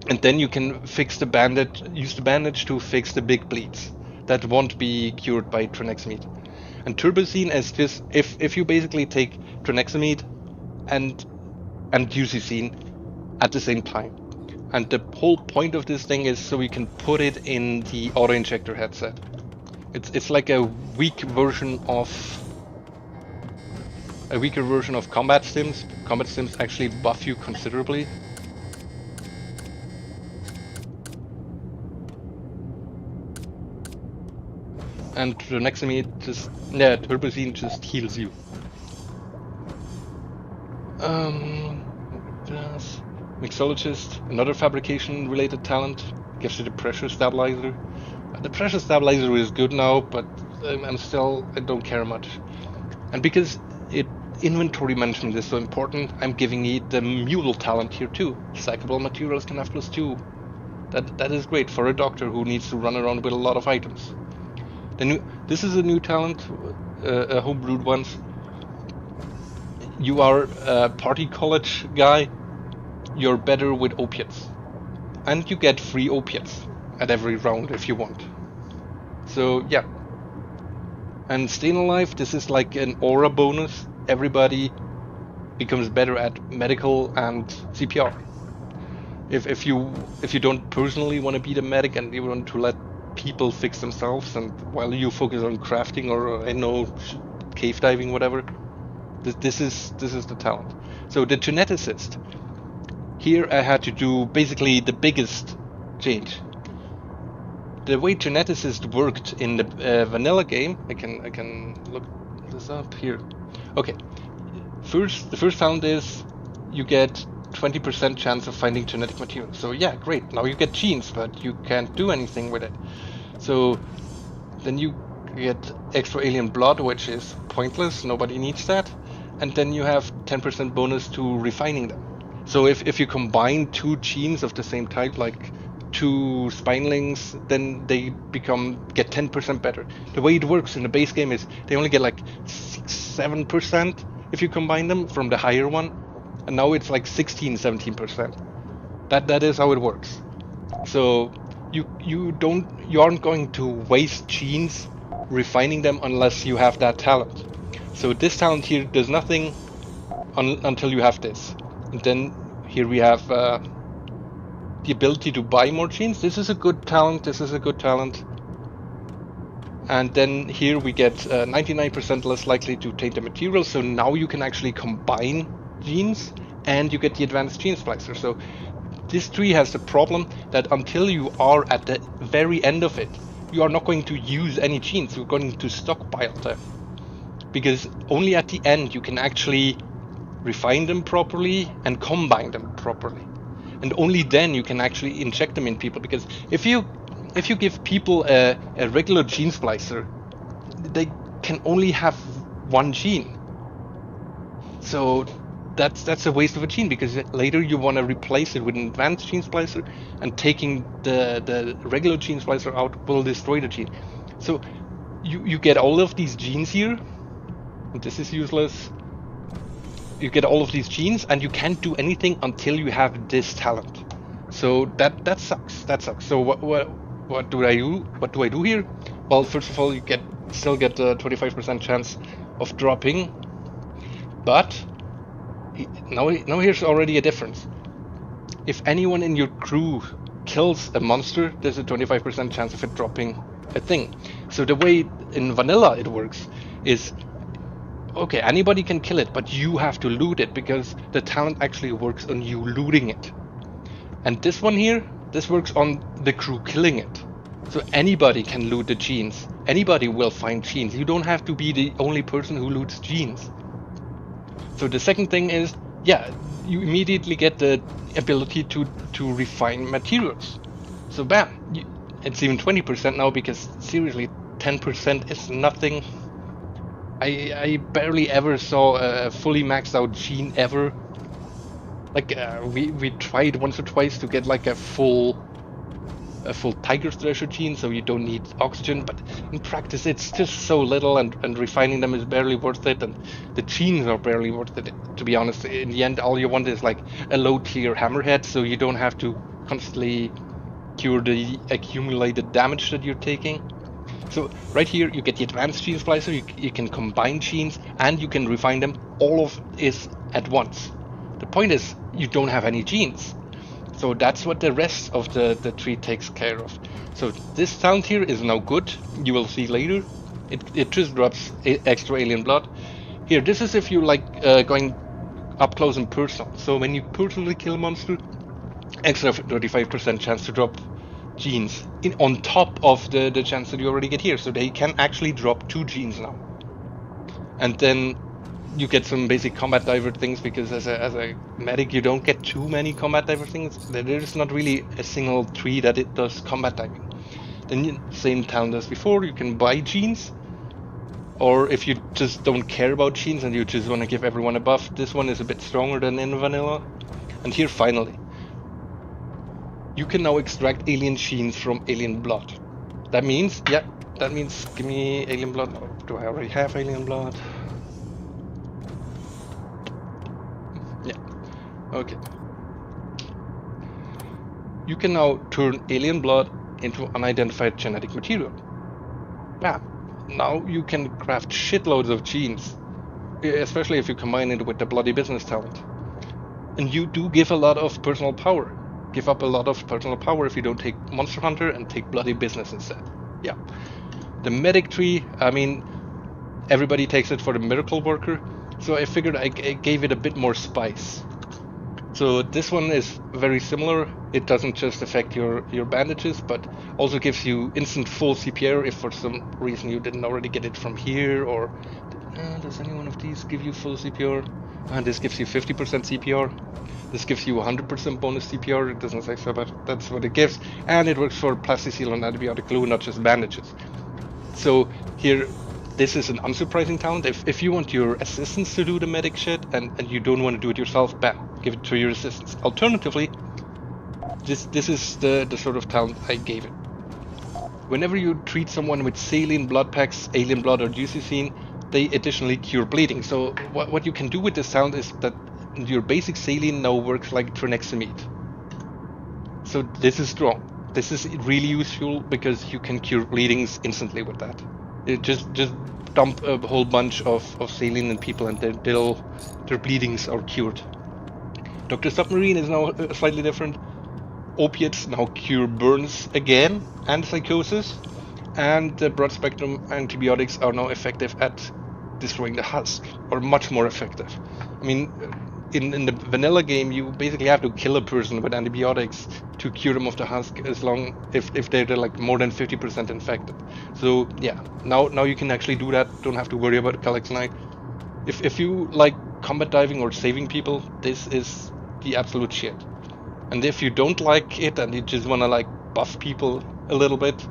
And then you can use the bandage to fix the big bleeds that won't be cured by Tranexamide. And Turbocine is just if you basically take Tranexamide and Usicine at the same time. And the whole point of this thing is so you can put it in the auto injector headset. It's like a weaker version of combat stims. Combat stims actually buff you considerably. And Turbocine just heals you. Mixologist, another fabrication related talent, gives you the pressure stabilizer. The pressure stabilizer is good now, but I don't care much. And because inventory management is so important, I'm giving it the mule talent here too. Stackable materials can have +2. That is great for a doctor who needs to run around with a lot of items. This is a new talent, a homebrewed one. You are a party college guy, you're better with opiates. And you get free opiates at every round if you want. So yeah. And staying alive, this is like an aura bonus. Everybody becomes better at medical and CPR. If you don't personally want to be the medic and you want to let people fix themselves, and while you focus on crafting or cave diving, whatever, this is the talent. So the geneticist, here I had to do basically the biggest change. The way geneticist worked in the vanilla game, I can look this up here. Okay, the first talent is you get 20% chance of finding genetic material. So yeah, great. Now you get genes, but you can't do anything with it. So then you get extra alien blood, which is pointless. Nobody needs that. And then you have 10% bonus to refining them. So if you combine 2 genes of the same type, like 2 spinelings, then they get 10% better. The way it works in the base game is they only get like 6-7%, if you combine them from the higher one, and now it's like 16-17%. That is how it works. So you aren't going to waste genes refining them unless you have that talent. So this talent here does nothing until you have this. And then here we have the ability to buy more genes. This is a good talent. This is a good talent. And then here we get 99% less likely to taint the material. So now you can actually combine genes and you get the advanced gene splicer. So this tree has the problem that until you are at the very end of it, you are not going to use any genes. You're going to stockpile them. Because only at the end you can actually refine them properly and combine them properly. And only then you can actually inject them in people. Because if you give people a regular gene splicer, they can only have one gene. So that's a waste of a gene, because later you want to replace it with an advanced gene splicer, and taking the regular gene splicer out will destroy the gene. So you get all of these genes here, and this is useless. You get all of these genes and you can't do anything until you have this talent. So that sucks. That sucks. So what do I do? What do I do here? Well, first of all, you still get a 25% chance of dropping, but now here's already a difference. If anyone in your crew kills a monster, there's a 25% chance of it dropping a thing. So the way in vanilla it works is, okay, anybody can kill it, but you have to loot it, because the talent actually works on you looting it. And this one here, this works on the crew killing it. So anybody can loot the genes. Anybody will find genes. You don't have to be the only person who loots genes. So the second thing is, yeah, you immediately get the ability to refine materials. So bam, it's even 20% now, because seriously, 10% is nothing. I barely ever saw a fully maxed out gene ever. Like we tried once or twice to get like a full tiger thresher gene, so you don't need oxygen, but in practice it's just so little, and refining them is barely worth it, and the genes are barely worth it, to be honest. In the end, all you want is like a low tier hammerhead, so you don't have to constantly cure the accumulated damage that you're taking. So right here you get the advanced gene splicer, you can combine genes and you can refine them, all of this at once. The point is, you don't have any genes. So that's what the rest of the tree takes care of. So this talent here is now good. You will see later. It just drops extra alien blood. Here, this is if you like going up close and personal. So when you personally kill a monster, extra 35% chance to drop genes on top of the chance that you already get here. So they can actually drop 2 genes now. And then you get some basic combat diver things, because as a medic you don't get too many combat diver things. There's not really a single tree that it does combat diving. Then same talent as before, you can buy genes, or if you just don't care about genes and you just want to give everyone a buff, this one is a bit stronger than in vanilla. And here finally, you can now extract alien genes from alien blood. That means, give me alien blood. Or do I already have alien blood? Yeah, okay. You can now turn alien blood into unidentified genetic material. Yeah, now you can craft shitloads of genes, especially if you combine it with the bloody business talent. And you do give a lot of personal power. Give up a lot of personal power if you don't take Monster Hunter and take bloody business instead. Yeah. The medic tree, I mean, everybody takes it for the miracle worker, so I figured I gave it a bit more spice. So this one is very similar. It doesn't just affect your bandages, but also gives you instant full CPR if for some reason you didn't already get it from here, or does any one of these give you full CPR? This gives you 50% CPR. This gives you 100% bonus CPR. It doesn't say so, but that's what it gives. And it works for plasticine and antibiotic glue, not just bandages. So here, this is an unsurprising talent. If you want your assistants to do the medic shit and you don't want to do it yourself, bam, give it to your assistants. Alternatively, this is the sort of talent I gave it. Whenever you treat someone with saline blood packs, alien blood, or juicicine, they additionally cure bleeding. So what you can do with this talent is that your basic saline now works like trinexamide. So this is strong. This is really useful because you can cure bleedings instantly with that. Just dump a whole bunch of saline in people and their bleedings are cured. Dr. Submarine is now slightly different. Opiates now cure burns again and psychosis, and the broad spectrum antibiotics are now effective at destroying the husk, or much more effective. I mean, in the vanilla game, you basically have to kill a person with antibiotics to cure them of the husk, as long if they're like more than 50% infected. So yeah, now you can actually do that. Don't have to worry about Calyx Knight. If you like combat diving or saving people, this is the absolute shit. And if you don't like it and you just want to like buff people a little bit,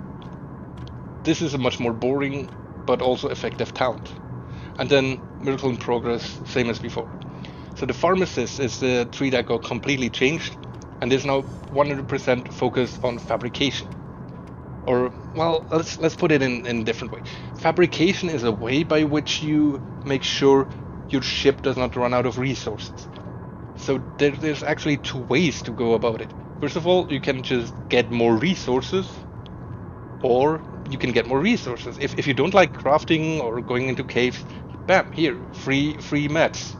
this is a much more boring but also effective talent. And then Miracle in Progress, same as before. So the Pharmacist is the tree that got completely changed and is now 100% focused on fabrication. Or, well, let's put it in a different way. Fabrication is a way by which you make sure your ship does not run out of resources. So there's actually two ways to go about it. First of all, you can just get more resources, or you can get more resources. If you don't like crafting or going into caves, bam, here, free meds,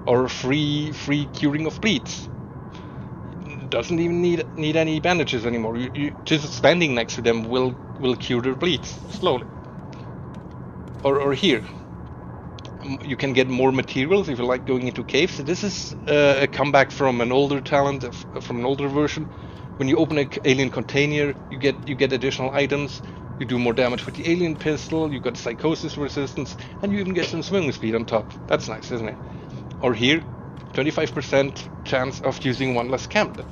or free curing of bleeds. Doesn't even need any bandages anymore. You just standing next to them will cure their bleeds slowly. Or here, you can get more materials if you like going into caves. This is a comeback from an older talent, from an older version. When you open an alien container, you get additional items. You do more damage with the alien pistol. You got psychosis resistance, and you even get some swing speed on top. That's nice, isn't it? Or here, 25% chance of using one less candidate.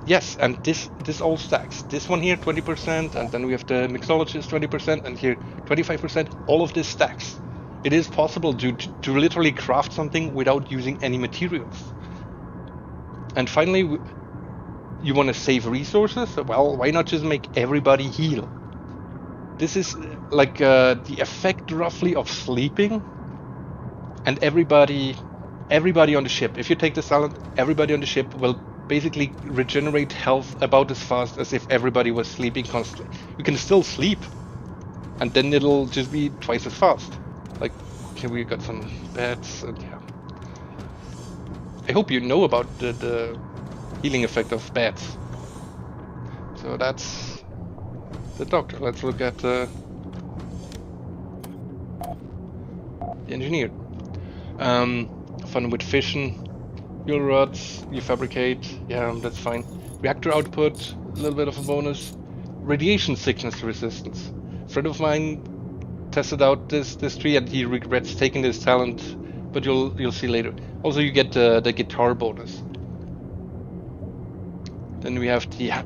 Yes, and this all stacks. This one here, 20%, and then we have the mixologist, 20%, and here, 25%. All of this stacks. It is possible to literally craft something without using any materials. And finally, you want to save resources? Well, why not just make everybody heal? This is like the effect roughly of sleeping, and everybody on the ship, if you take this talent, everybody on the ship will basically regenerate health about as fast as if everybody was sleeping constantly. You can still sleep, and then it'll just be twice as fast. Like, here we got some beds, and yeah. I hope you know about the healing effect of beds. So that's the doctor. Let's look at the engineer. Fun with fission, fuel rods, you fabricate, yeah, that's fine. Reactor output, a little bit of a bonus. Radiation sickness resistance. A friend of mine tested out this tree and he regrets taking this talent, but you'll see later. Also, you get the guitar bonus. Then we have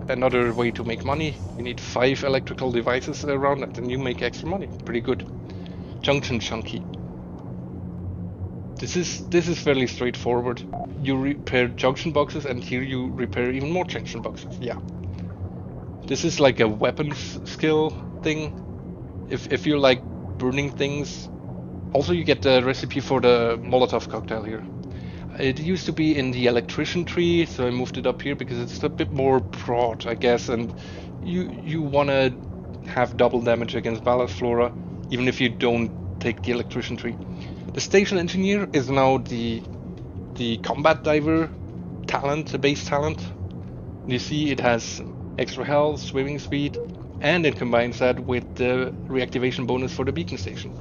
another way to make money. You need 5 electrical devices around, and then you make extra money. Pretty good. Junction Chunky. This is fairly straightforward. You repair junction boxes, and here you repair even more junction boxes. Yeah. This is like a weapons skill thing. If you like burning things. Also, you get the recipe for the Molotov cocktail here. It used to be in the electrician tree, so I moved it up here because it's a bit more broad, I guess, and you want to have double damage against ballast flora, even if you don't take the electrician tree. The station engineer is now the combat diver talent, the base talent. You see it has extra health, swimming speed, and it combines that with the reactivation bonus for the beacon station.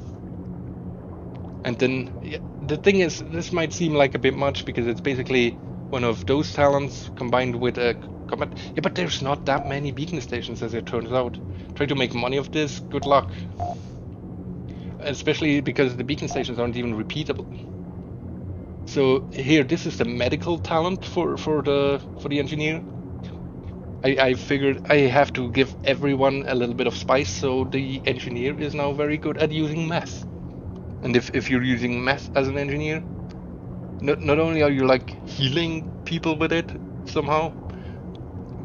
And then yeah, the thing is, this might seem like a bit much because it's basically one of those talents combined with a combat. Yeah, but there's not that many beacon stations as it turns out. Try to make money of this, good luck. Especially because the beacon stations aren't even repeatable. So here, this is the medical talent for the engineer. I figured I have to give everyone a little bit of spice, so the engineer is now very good at using meth. And if you're using meth as an engineer, not only are you like healing people with it somehow,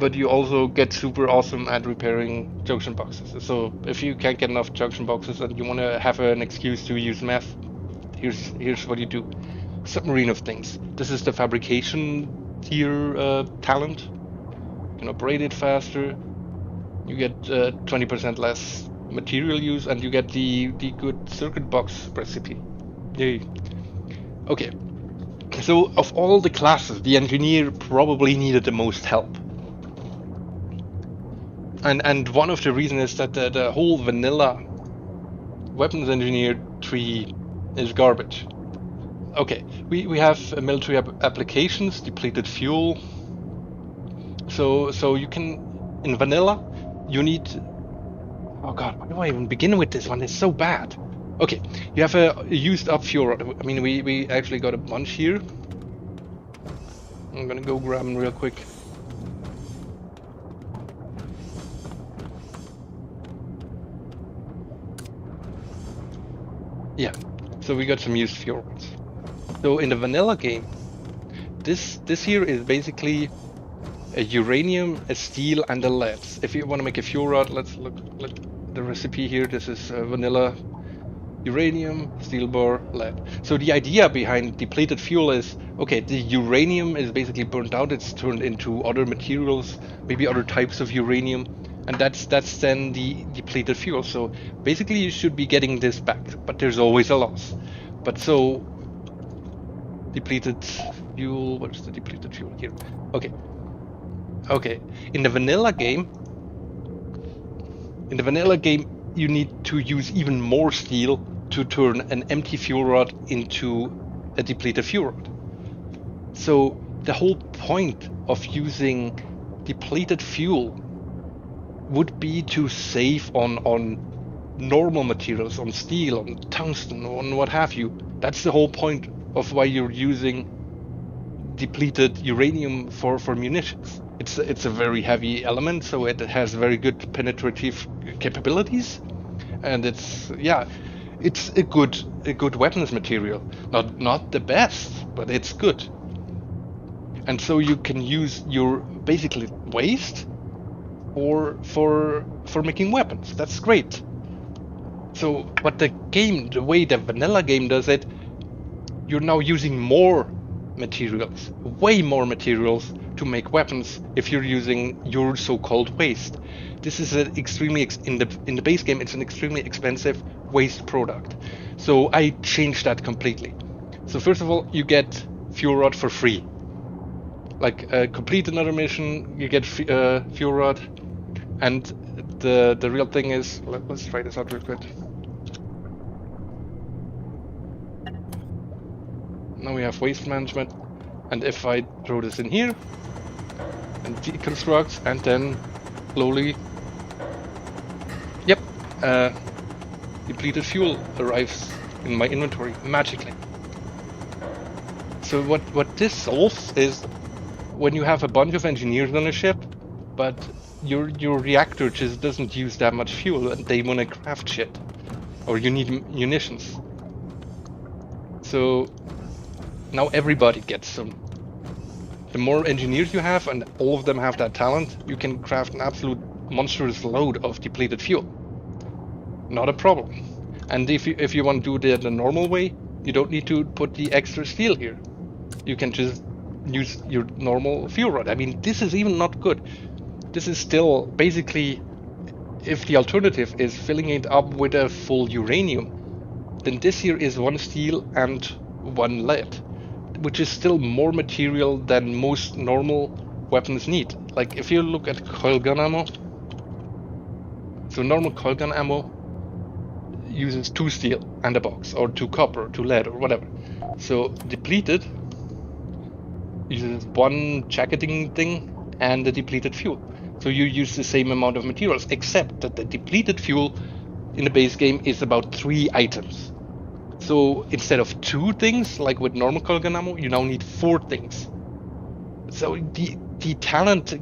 but you also get super awesome at repairing junction boxes. So if you can't get enough junction boxes and you want to have an excuse to use meth, here's what you do. Submarine of things. This is the fabrication tier talent. You can upgrade it faster. You get 20% less material use, and you get the good circuit box recipe. Yay. Okay. So of all the classes, the engineer probably needed the most help. And one of the reasons is that the whole vanilla weapons engineer tree is garbage. Okay, we have military applications, depleted fuel. So you can, in vanilla, you need, oh god, why do I even begin with this one? It's so bad. Okay, you have a used up fuel. I mean, we actually got a bunch here. I'm gonna go grab them real quick. Yeah, so we got some used fuel rods. So in the vanilla game, this here is basically a uranium, a steel, and a lead. If you want to make a fuel rod, let's look at the recipe here. This is vanilla, uranium, steel bar, lead. So the idea behind depleted fuel is, okay, the uranium is basically burnt out. It's turned into other materials, maybe other types of uranium, and that's then the depleted fuel. So basically you should be getting this back, but there's always a loss. But so depleted fuel, where's the depleted fuel here? Okay, in the vanilla game, you need to use even more steel to turn an empty fuel rod into a depleted fuel rod. So the whole point of using depleted fuel would be to save on normal materials, on steel, on tungsten, on what have you. That's the whole point of why you're using depleted uranium for munitions. It's a very heavy element, so it has very good penetrative capabilities, and it's a good weapons material. Not the best, but it's good. And so you can use your basically waste for making weapons. That's great. So, but the way the vanilla game does it, you're now using more materials, way more materials to make weapons if you're using your so-called waste. This is an extremely in the base game, it's an extremely expensive waste product. So I changed that completely. So first of all, you get fuel rod for free. Like complete another mission, you get fuel rod, and the real thing is, let's try this out real quick. Now we have waste management, and if I throw this in here and deconstruct, and then slowly, yep, depleted fuel arrives in my inventory magically. So what this solves is, when you have a bunch of engineers on a ship, but your reactor just doesn't use that much fuel, and they want to craft shit, or you need munitions. So now everybody gets some. The more engineers you have, and all of them have that talent, you can craft an absolute monstrous load of depleted fuel. Not a problem. And if you want to do it the normal way, you don't need to put the extra steel here. You can just use your normal fuel rod. I mean, this is even not good. This is still basically, if the alternative is filling it up with a full uranium, then this here is one steel and one lead, which is still more material than most normal weapons need. Like if you look at coil gun ammo, so normal coil gun ammo uses 2 steel and a box, or 2 copper, 2 lead, or whatever. So depleted uses 1 jacketing thing and the depleted fuel. So you use the same amount of materials, except that the depleted fuel in the base game is about 3 items. So instead of 2 things, like with normal coil gun ammo, you now need 4 things. So the talent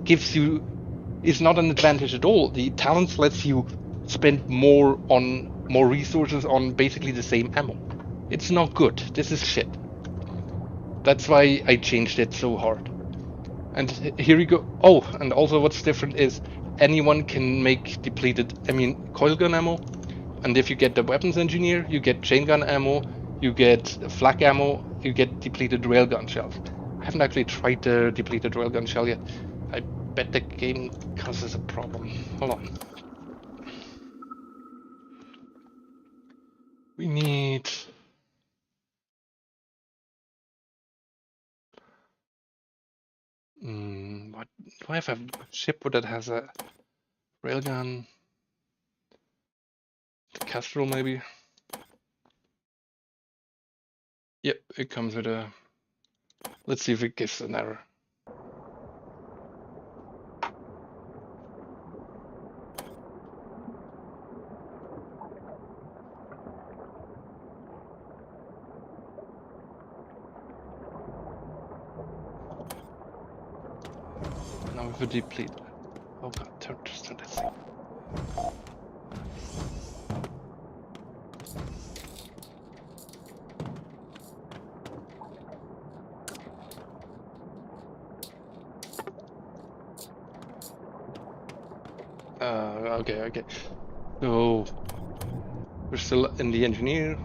is not an advantage at all. The talent lets you spend more resources on basically the same ammo. It's not good. This is shit. That's why I changed it so hard. And here you go. Oh, and also what's different is anyone can make depleted, coil gun ammo. And if you get the weapons engineer, you get chain gun ammo, you get flak ammo, you get depleted railgun shells. I haven't actually tried the depleted railgun shell yet. I bet the game causes a problem. Hold on. We need... what do I have? A ship that has a railgun? The Castrol maybe? Yep, it comes with a... Let's see if it gives an error. Now we have a deplete. Oh god, turn this thing. Okay. So we're still in the engineer.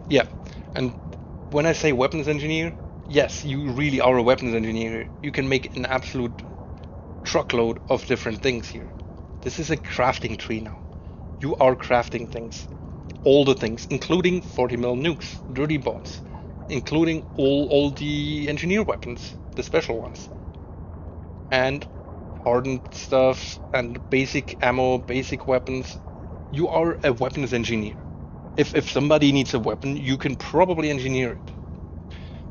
Yeah, and when I say weapons engineer, yes, you really are a weapons engineer. You can make an absolute truckload of different things here. This is a crafting tree now. You are crafting things. All the things, including 40mm nukes, dirty bombs, including all the engineer weapons, the special ones. And hardened stuff and basic ammo, basic weapons. You are a weapons engineer. If somebody needs a weapon, you can probably engineer it.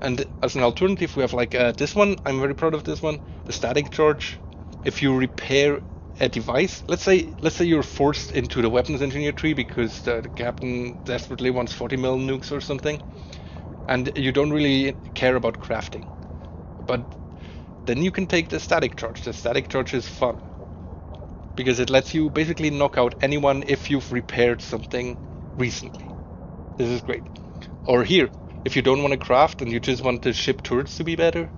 And as an alternative, we have like this one. I'm very proud of this one. The static charge. If you repair a device, let's say you're forced into the weapons engineer tree because the captain desperately wants 40mm nukes or something, and you don't really care about crafting, but then you can take the static charge. The static charge is fun because it lets you basically knock out anyone if you've repaired something recently. This is great. Or here, if you don't want to craft and you just want the ship turrets to be better,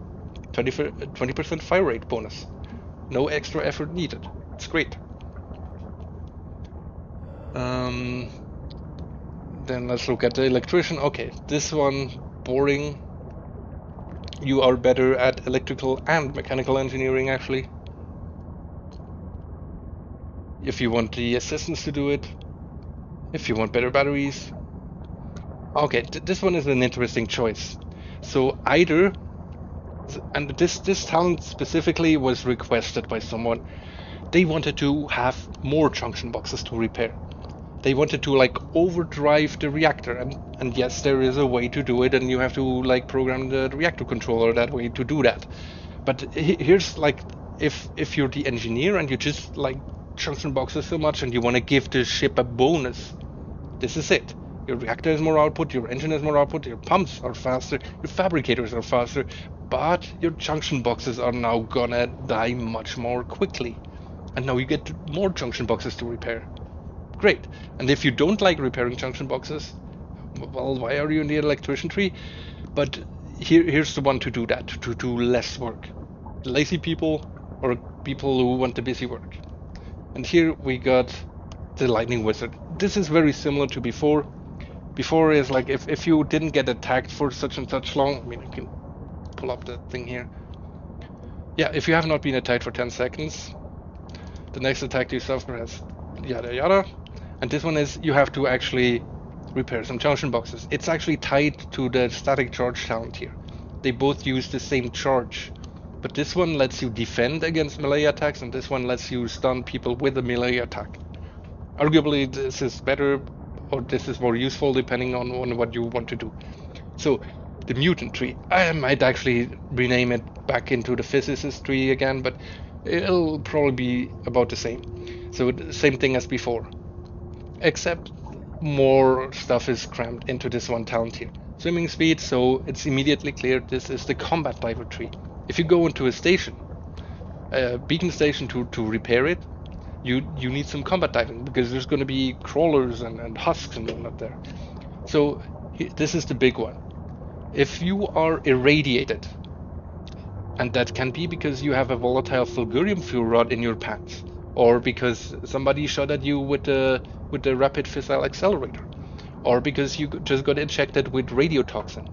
20% fire rate bonus. No extra effort needed. It's great. Then let's look at the electrician. Okay, this one, boring. You are better at electrical and mechanical engineering, actually. If you want the assistants to do it. If you want better batteries. Okay, this one is an interesting choice. So either, and this talent specifically was requested by someone, they wanted to have more junction boxes to repair. They wanted to like overdrive the reactor, and yes, there is a way to do it, and you have to like program the reactor controller that way to do that. But here's like, if you're the engineer and you just like junction boxes so much and you want to give the ship a bonus, this is it. Your reactor has more output, your engine has more output, your pumps are faster, your fabricators are faster, but your junction boxes are now gonna die much more quickly. And now you get more junction boxes to repair. Great. And if you don't like repairing junction boxes, well, why are you in the electrician tree? But here's the one to do that, to do less work. Lazy people or people who want the busy work. And here we got the lightning wizard. This is very similar to before. Before is like if you didn't get attacked for such and such long, I can pull up the thing here. Yeah, if you have not been attacked for 10 seconds, the next attack you suffer has yada yada. And this one is you have to actually repair some junction boxes. It's actually tied to the static charge talent here. They both use the same charge, but this one lets you defend against melee attacks, and this one lets you stun people with a melee attack. Arguably, this is better, or this is more useful depending on what you want to do. So, the mutant tree. I might actually rename it back into the physicist tree again, but it'll probably be about the same. So, the same thing as before, except more stuff is crammed into this one talent here. Swimming speed, so it's immediately clear this is the combat diver tree. If you go into a station, a beacon station to repair it, you need some combat diving because there's going to be crawlers and husks and whatnot there. So this is the big one. If you are irradiated, and that can be because you have a volatile fulgurium fuel rod in your pants, or because somebody shot at you with the rapid fissile accelerator, or because you just got injected with radiotoxin.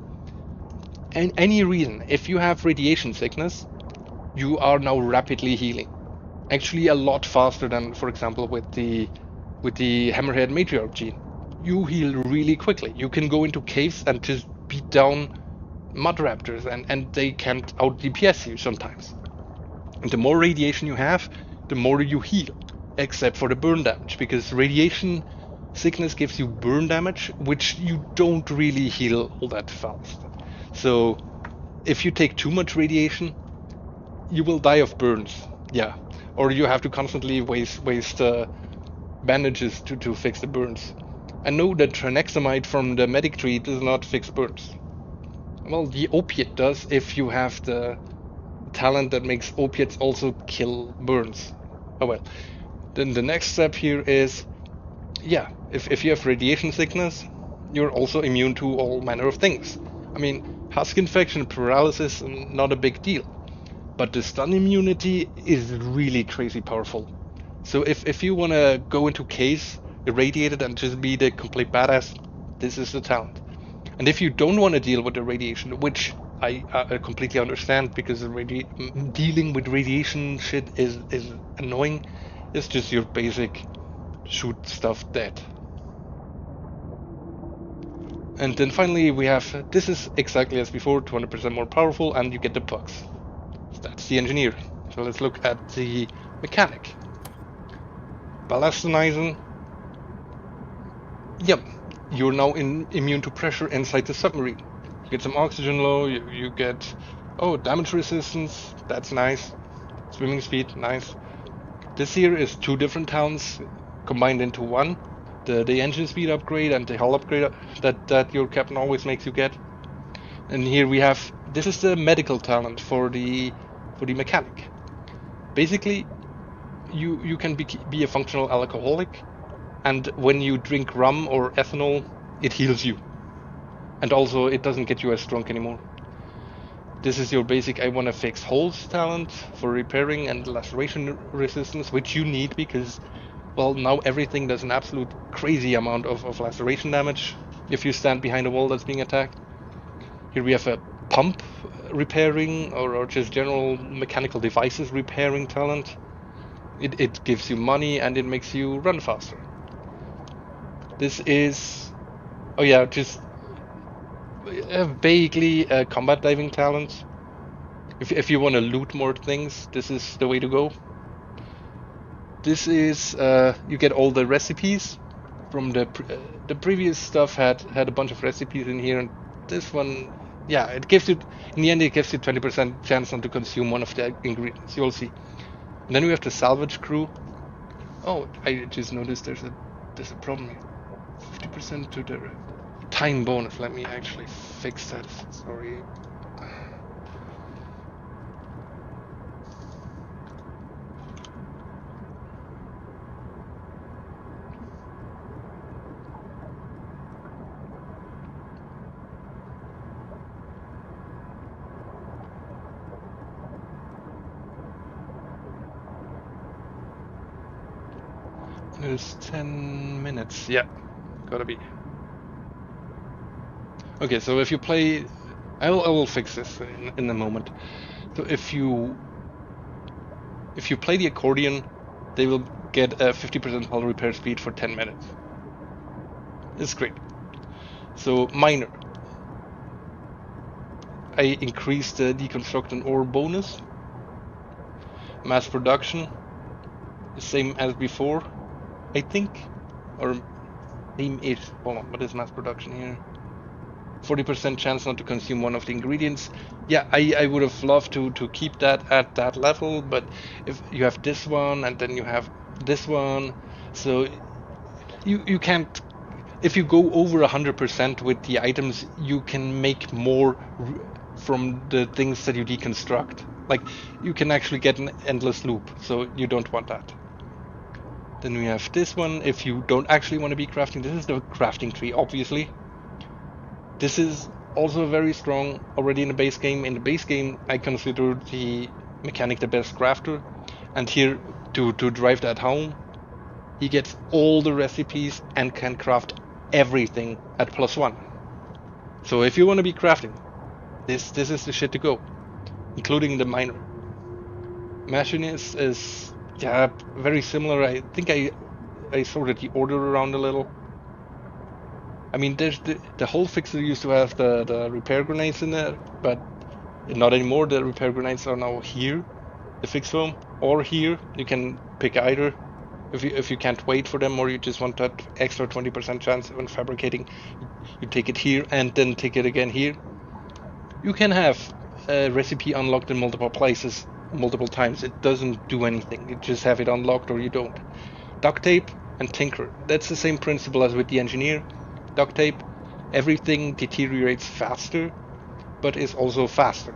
And any reason, if you have radiation sickness, you are now rapidly healing. Actually, a lot faster than, for example, with the hammerhead matriarch gene. You heal really quickly. You can go into caves and just beat down mud raptors, and they can't out DPS you sometimes. And the more radiation you have, the more you heal, except for the burn damage, because radiation sickness gives you burn damage, which you don't really heal all that fast. So if you take too much radiation, you will die of burns. Yeah, or you have to constantly waste bandages to fix the burns. I know that tranexamide from the medic tree does not fix burns. Well, the opiate does if you have the talent that makes opiates also kill burns. Oh well. Then the next step here is, yeah, if you have radiation sickness, you're also immune to all manner of things. I mean, husk infection, paralysis, not a big deal. But the stun immunity is really crazy powerful. So if you want to go into case irradiated and just be the complete badass, this is the talent. And if you don't want to deal with the radiation, which I completely understand, because dealing with radiation shit is annoying, it's just your basic shoot stuff dead. And then finally we have, this is exactly as before, 200% more powerful, and you get the pucks. So that's the engineer. So let's look at the mechanic. Ballastonizing. Yep, you're now immune to pressure inside the submarine. You get some oxygen low, you get, oh, damage resistance, that's nice. Swimming speed, nice. This here is two different talents combined into one. The engine speed upgrade and the hull upgrade that your captain always makes you get. And here we have, this is the medical talent for the mechanic. Basically, you can be a functional alcoholic, and when you drink rum or ethanol, it heals you. And also, it doesn't get you as drunk anymore. This is your basic I want to fix holes talent for repairing and laceration resistance, which you need because, well, now everything does an absolute crazy amount of laceration damage if you stand behind a wall that's being attacked. Here we have a pump repairing or just general mechanical devices repairing talent. It gives you money and it makes you run faster. This is, oh yeah, just vaguely a combat diving talent. If you want to loot more things, this is the way to go. This is, you get all the recipes from the previous stuff had a bunch of recipes in here, and this one, yeah, it gives you, in the end, it gives you 20% chance not to consume one of the ingredients. You'll see. And then we have the salvage crew. Oh, I just noticed there's a problem here. 50% to the time bonus. Let me actually fix that. Sorry. There's 10 minutes. Yeah, gotta be. Okay, so if you play, I will fix this in a moment. So if you play the accordion, they will get a 50% hull repair speed for 10 minutes. It's great. So minor, I increased the deconstruct and ore bonus. Mass production, the same as before, I think, or aim-ish. Hold on, what is mass production here? 40% chance not to consume one of the ingredients. Yeah, I would have loved to keep that at that level, but if you have this one and then you have this one, so you can't. If you go over 100% with the items, you can make more from the things that you deconstruct. Like, you can actually get an endless loop, so you don't want that. Then we have this one. If you don't actually want to be crafting, this is the crafting tree, obviously. This is Also very strong already in the base game. In the base game, I consider the mechanic the best crafter, and here to drive that home, he gets all the recipes and can craft everything at +1. So if you want to be crafting, this is the shit to go, including the miner. Machinist is yeah very similar. I think I sorted the order around a little. I mean, there's the whole fixer used to have the repair grenades in there, but not anymore. The repair grenades are now here, the fix home, or here. You can pick either. If you can't wait for them, or you just want that extra 20% chance when fabricating, you take it here and then take it again here. You can have a recipe unlocked in multiple places, multiple times. It doesn't do anything. You just have it unlocked or you don't. Duct tape and tinker. That's the same principle as with the engineer. Duct tape, everything deteriorates faster, but is also faster.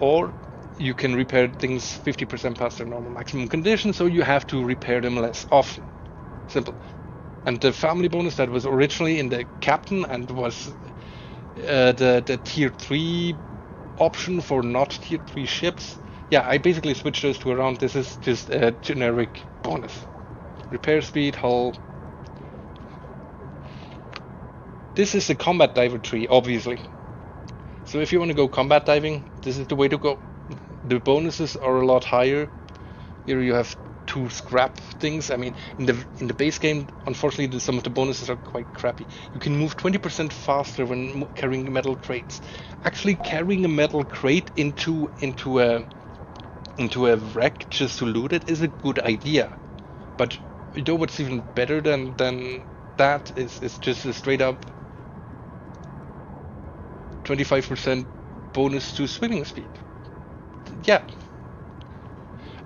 Or you can repair things 50% past their normal maximum condition, so you have to repair them less often. Simple. And the family bonus that was originally in the captain and was the tier 3 option for not tier 3 ships, yeah, I basically switched those two around. This is just a generic bonus. Repair speed, hull. This is the combat diver tree, obviously. So if you want to go combat diving, this is the way to go. The bonuses are a lot higher. Here you have 2 scrap things. I mean, in the base game, unfortunately, some of the bonuses are quite crappy. You can move 20% faster when carrying metal crates. Actually, carrying a metal crate into a wreck just to loot it is a good idea. But you know what's even better than that is just a straight up 25% bonus to swimming speed. Yeah.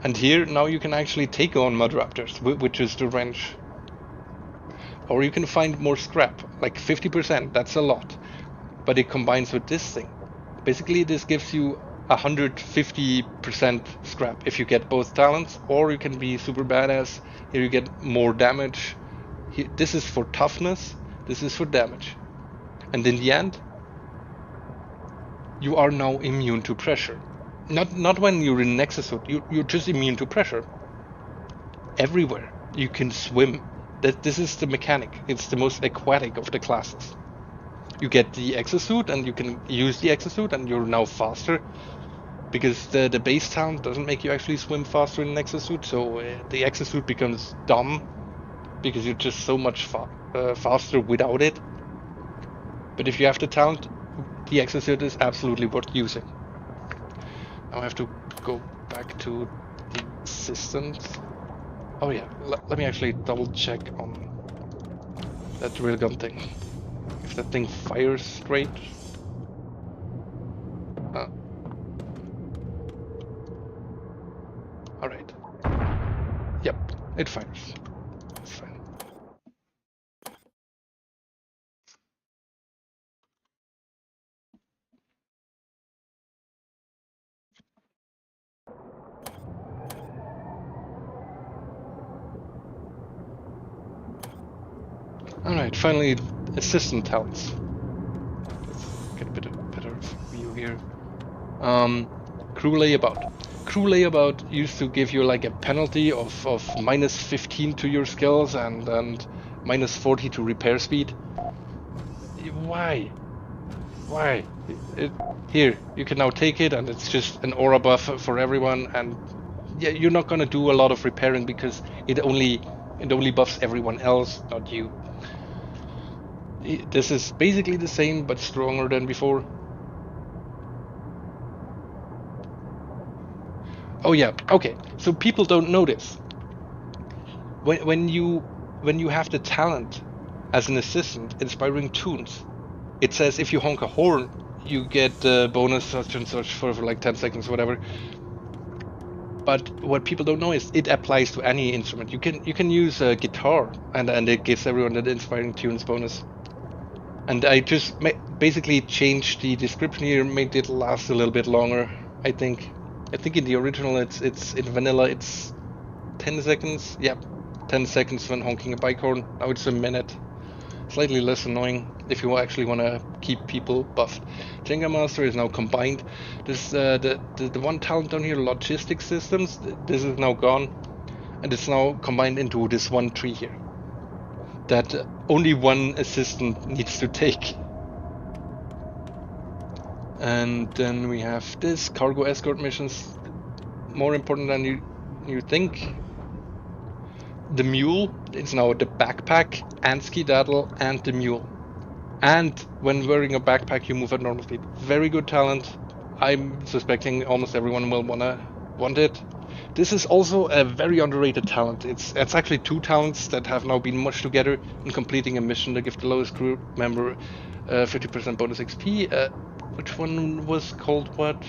And here now you can actually take on mud raptors, which is the wrench. Or you can find more scrap, like 50%, that's a lot. But it combines with this thing. Basically this gives you 150% scrap if you get both talents, or you can be super badass. Here you get more damage. Here, this is for toughness, this is for damage. And in the end, you are now immune to pressure. Not when you're in an exosuit, you're just immune to pressure. Everywhere you can swim. This is the mechanic. It's the most aquatic of the classes. You get the exosuit and you can use the exosuit and you're now faster. Because the base talent doesn't make you actually swim faster in an exosuit, so the exosuit becomes dumb. Because you're just so much faster without it. But if you have the talent, the exosuit is absolutely worth using. Now I have to go back to the assistant. Oh yeah, let me actually double check on that railgun thing. If that thing fires straight. Alright. Yep, it fires. That's fine. Alright, finally, assistant talents. Let's get a bit of better view here. Crew layabout. Crew layabout used to give you like a penalty of -15 to your skills and -40 to repair speed. Why? Why? Here, you can now take it and it's just an aura buff for everyone, and yeah, you're not gonna do a lot of repairing because it only buffs everyone else, not you. This is basically the same but stronger than before. Oh yeah, okay. So people don't know this. When you have the talent as an assistant inspiring tunes, it says if you honk a horn, you get bonus such and such for like 10 seconds, whatever. But what people don't know is it applies to any instrument. You can use a guitar and it gives everyone that inspiring tunes bonus. And I just basically changed the description here, made it last a little bit longer. I think in the original it's in vanilla it's 10 seconds. Yeah, 10 seconds when honking a bike horn. Now it's a minute. slightly less annoying if you actually want to keep people buffed. Jenga Master is now combined. This the one talent down here, Logistics Systems, this is now gone, and it's now combined into this one tree here that only one assistant needs to take. And then we have this cargo escort missions, more important than you think. The mule, it's now the backpack and skedaddle and the mule. And when wearing a backpack, you move at normal speed. Very good talent. I'm suspecting almost everyone will want it. This is also a very underrated talent. It's actually two talents that have now been mushed together in completing a mission to give the lowest crew member 50% bonus XP. Which one was called what?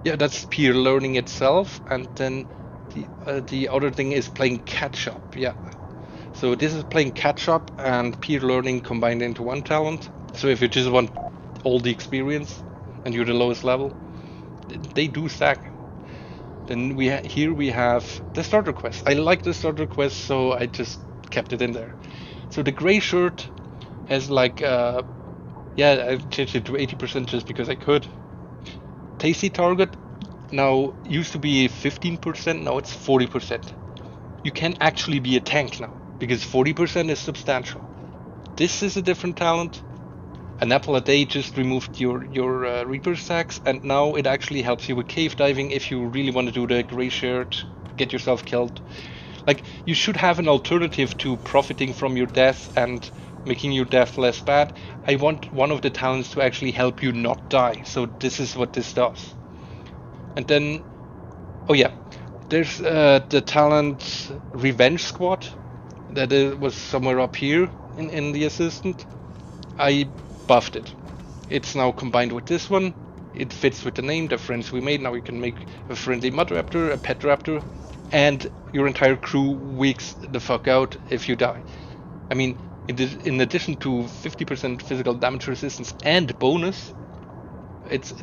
Yeah, that's peer learning itself, and then the other thing is playing catch up. Yeah, so this is playing catch up and peer learning combined into one talent. So if you just want all the experience and you're the lowest level, they do stack. Then here we have the starter quest. I like the starter quest, so I just kept it in there. So the gray shirt has like yeah, I changed it to 80% just because I could. Tasty target now used to be 15%, now it's 40%. You can actually be a tank now because 40% is substantial. This is a different talent. An apple a day just removed your Reaper stacks, and now it actually helps you with cave diving if you really want to do the gray shirt, get yourself killed. Like, you should have an alternative to profiting from your death and making your death less bad. I want one of the talents to actually help you not die, so this is what this does. And then, oh yeah, there's the talent Revenge Squad that was somewhere up here in the assistant. I buffed it. It's now combined with this one. It fits with the name, the friends we made. Now you can make a friendly mud raptor, a pet raptor, and your entire crew weaks the fuck out if you die. I mean, in addition to 50% physical damage resistance and bonus,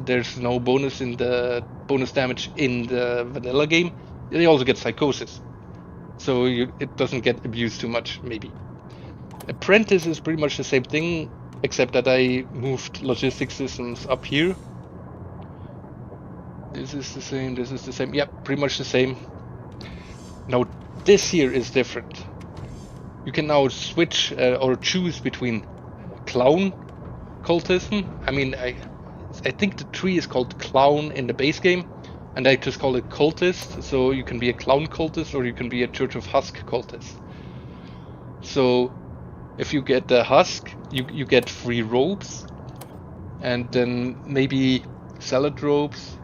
there's no bonus in the bonus damage in the vanilla game. They also get psychosis, so it doesn't get abused too much. Maybe Apprentice is pretty much the same thing, except that I moved logistics systems up here. This is the same. This is the same. Yeah, pretty much the same. Now this here is different. You can now switch or choose between clown cultism. I mean, I think the tree is called clown in the base game, and I just call it cultist. So you can be a clown cultist or you can be a Church of Husk cultist. So if you get the husk, you get free robes, and then maybe salad robes.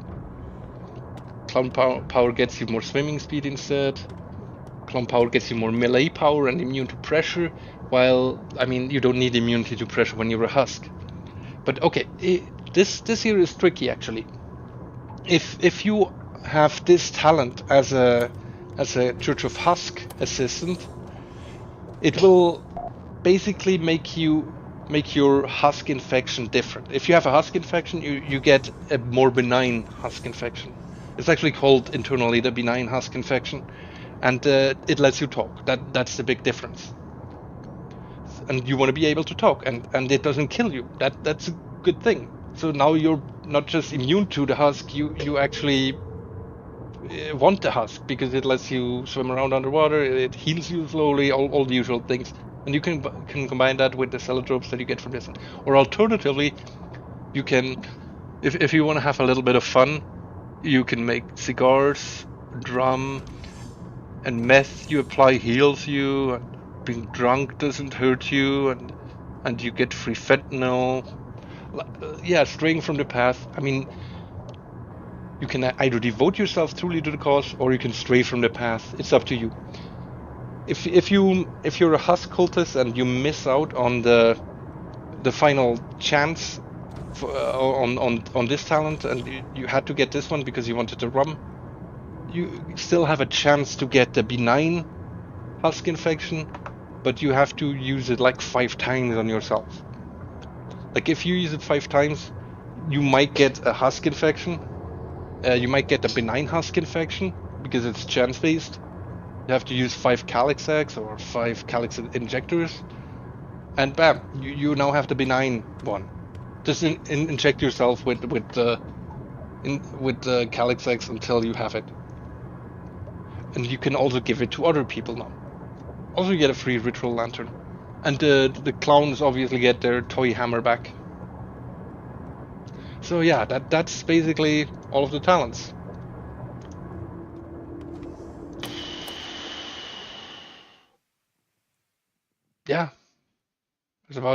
Clown power gets you more swimming speed instead. Clown power gets you more melee power and immune to pressure, while, I mean, you don't need immunity to pressure when you're a husk. But okay, this here is tricky actually. If you have this talent as a Church of Husk assistant, it will basically make your husk infection different. If you have a husk infection, you get a more benign husk infection. It's actually called internally the benign husk infection, and it lets you talk. That's the big difference. And you want to be able to talk, and it doesn't kill you. That's a good thing. So now you're not just immune to the husk, you actually want the husk, because it lets you swim around underwater, it heals you slowly, all the usual things. And you can combine that with the salad ropes that you get from this one. Or alternatively, you can, if you want to have a little bit of fun, you can make cigars, drum, and meth you apply heals you, and being drunk doesn't hurt you, and you get free fentanyl. Yeah, straying from the path. I mean, you can either devote yourself truly to the cause, or you can stray from the path. It's up to you. If you're a husk cultist and you miss out on the final chance on this talent, and you had to get this one because you wanted the rum, you still have a chance to get the benign husk infection, but you have to use it like 5 times on yourself. Like, if you use it 5 times, you might get a husk infection. You might get a benign husk infection because it's chance based, You have to use 5 calyx eggs or 5 calyx injectors, and bam, you now have the benign one. Just inject yourself with the calyx eggs until you have it, and you can also give it to other people now. Also, you get a free ritual lantern, and the clowns obviously get their toy hammer back. So yeah, that's basically all of the talents. Yeah, that's about it.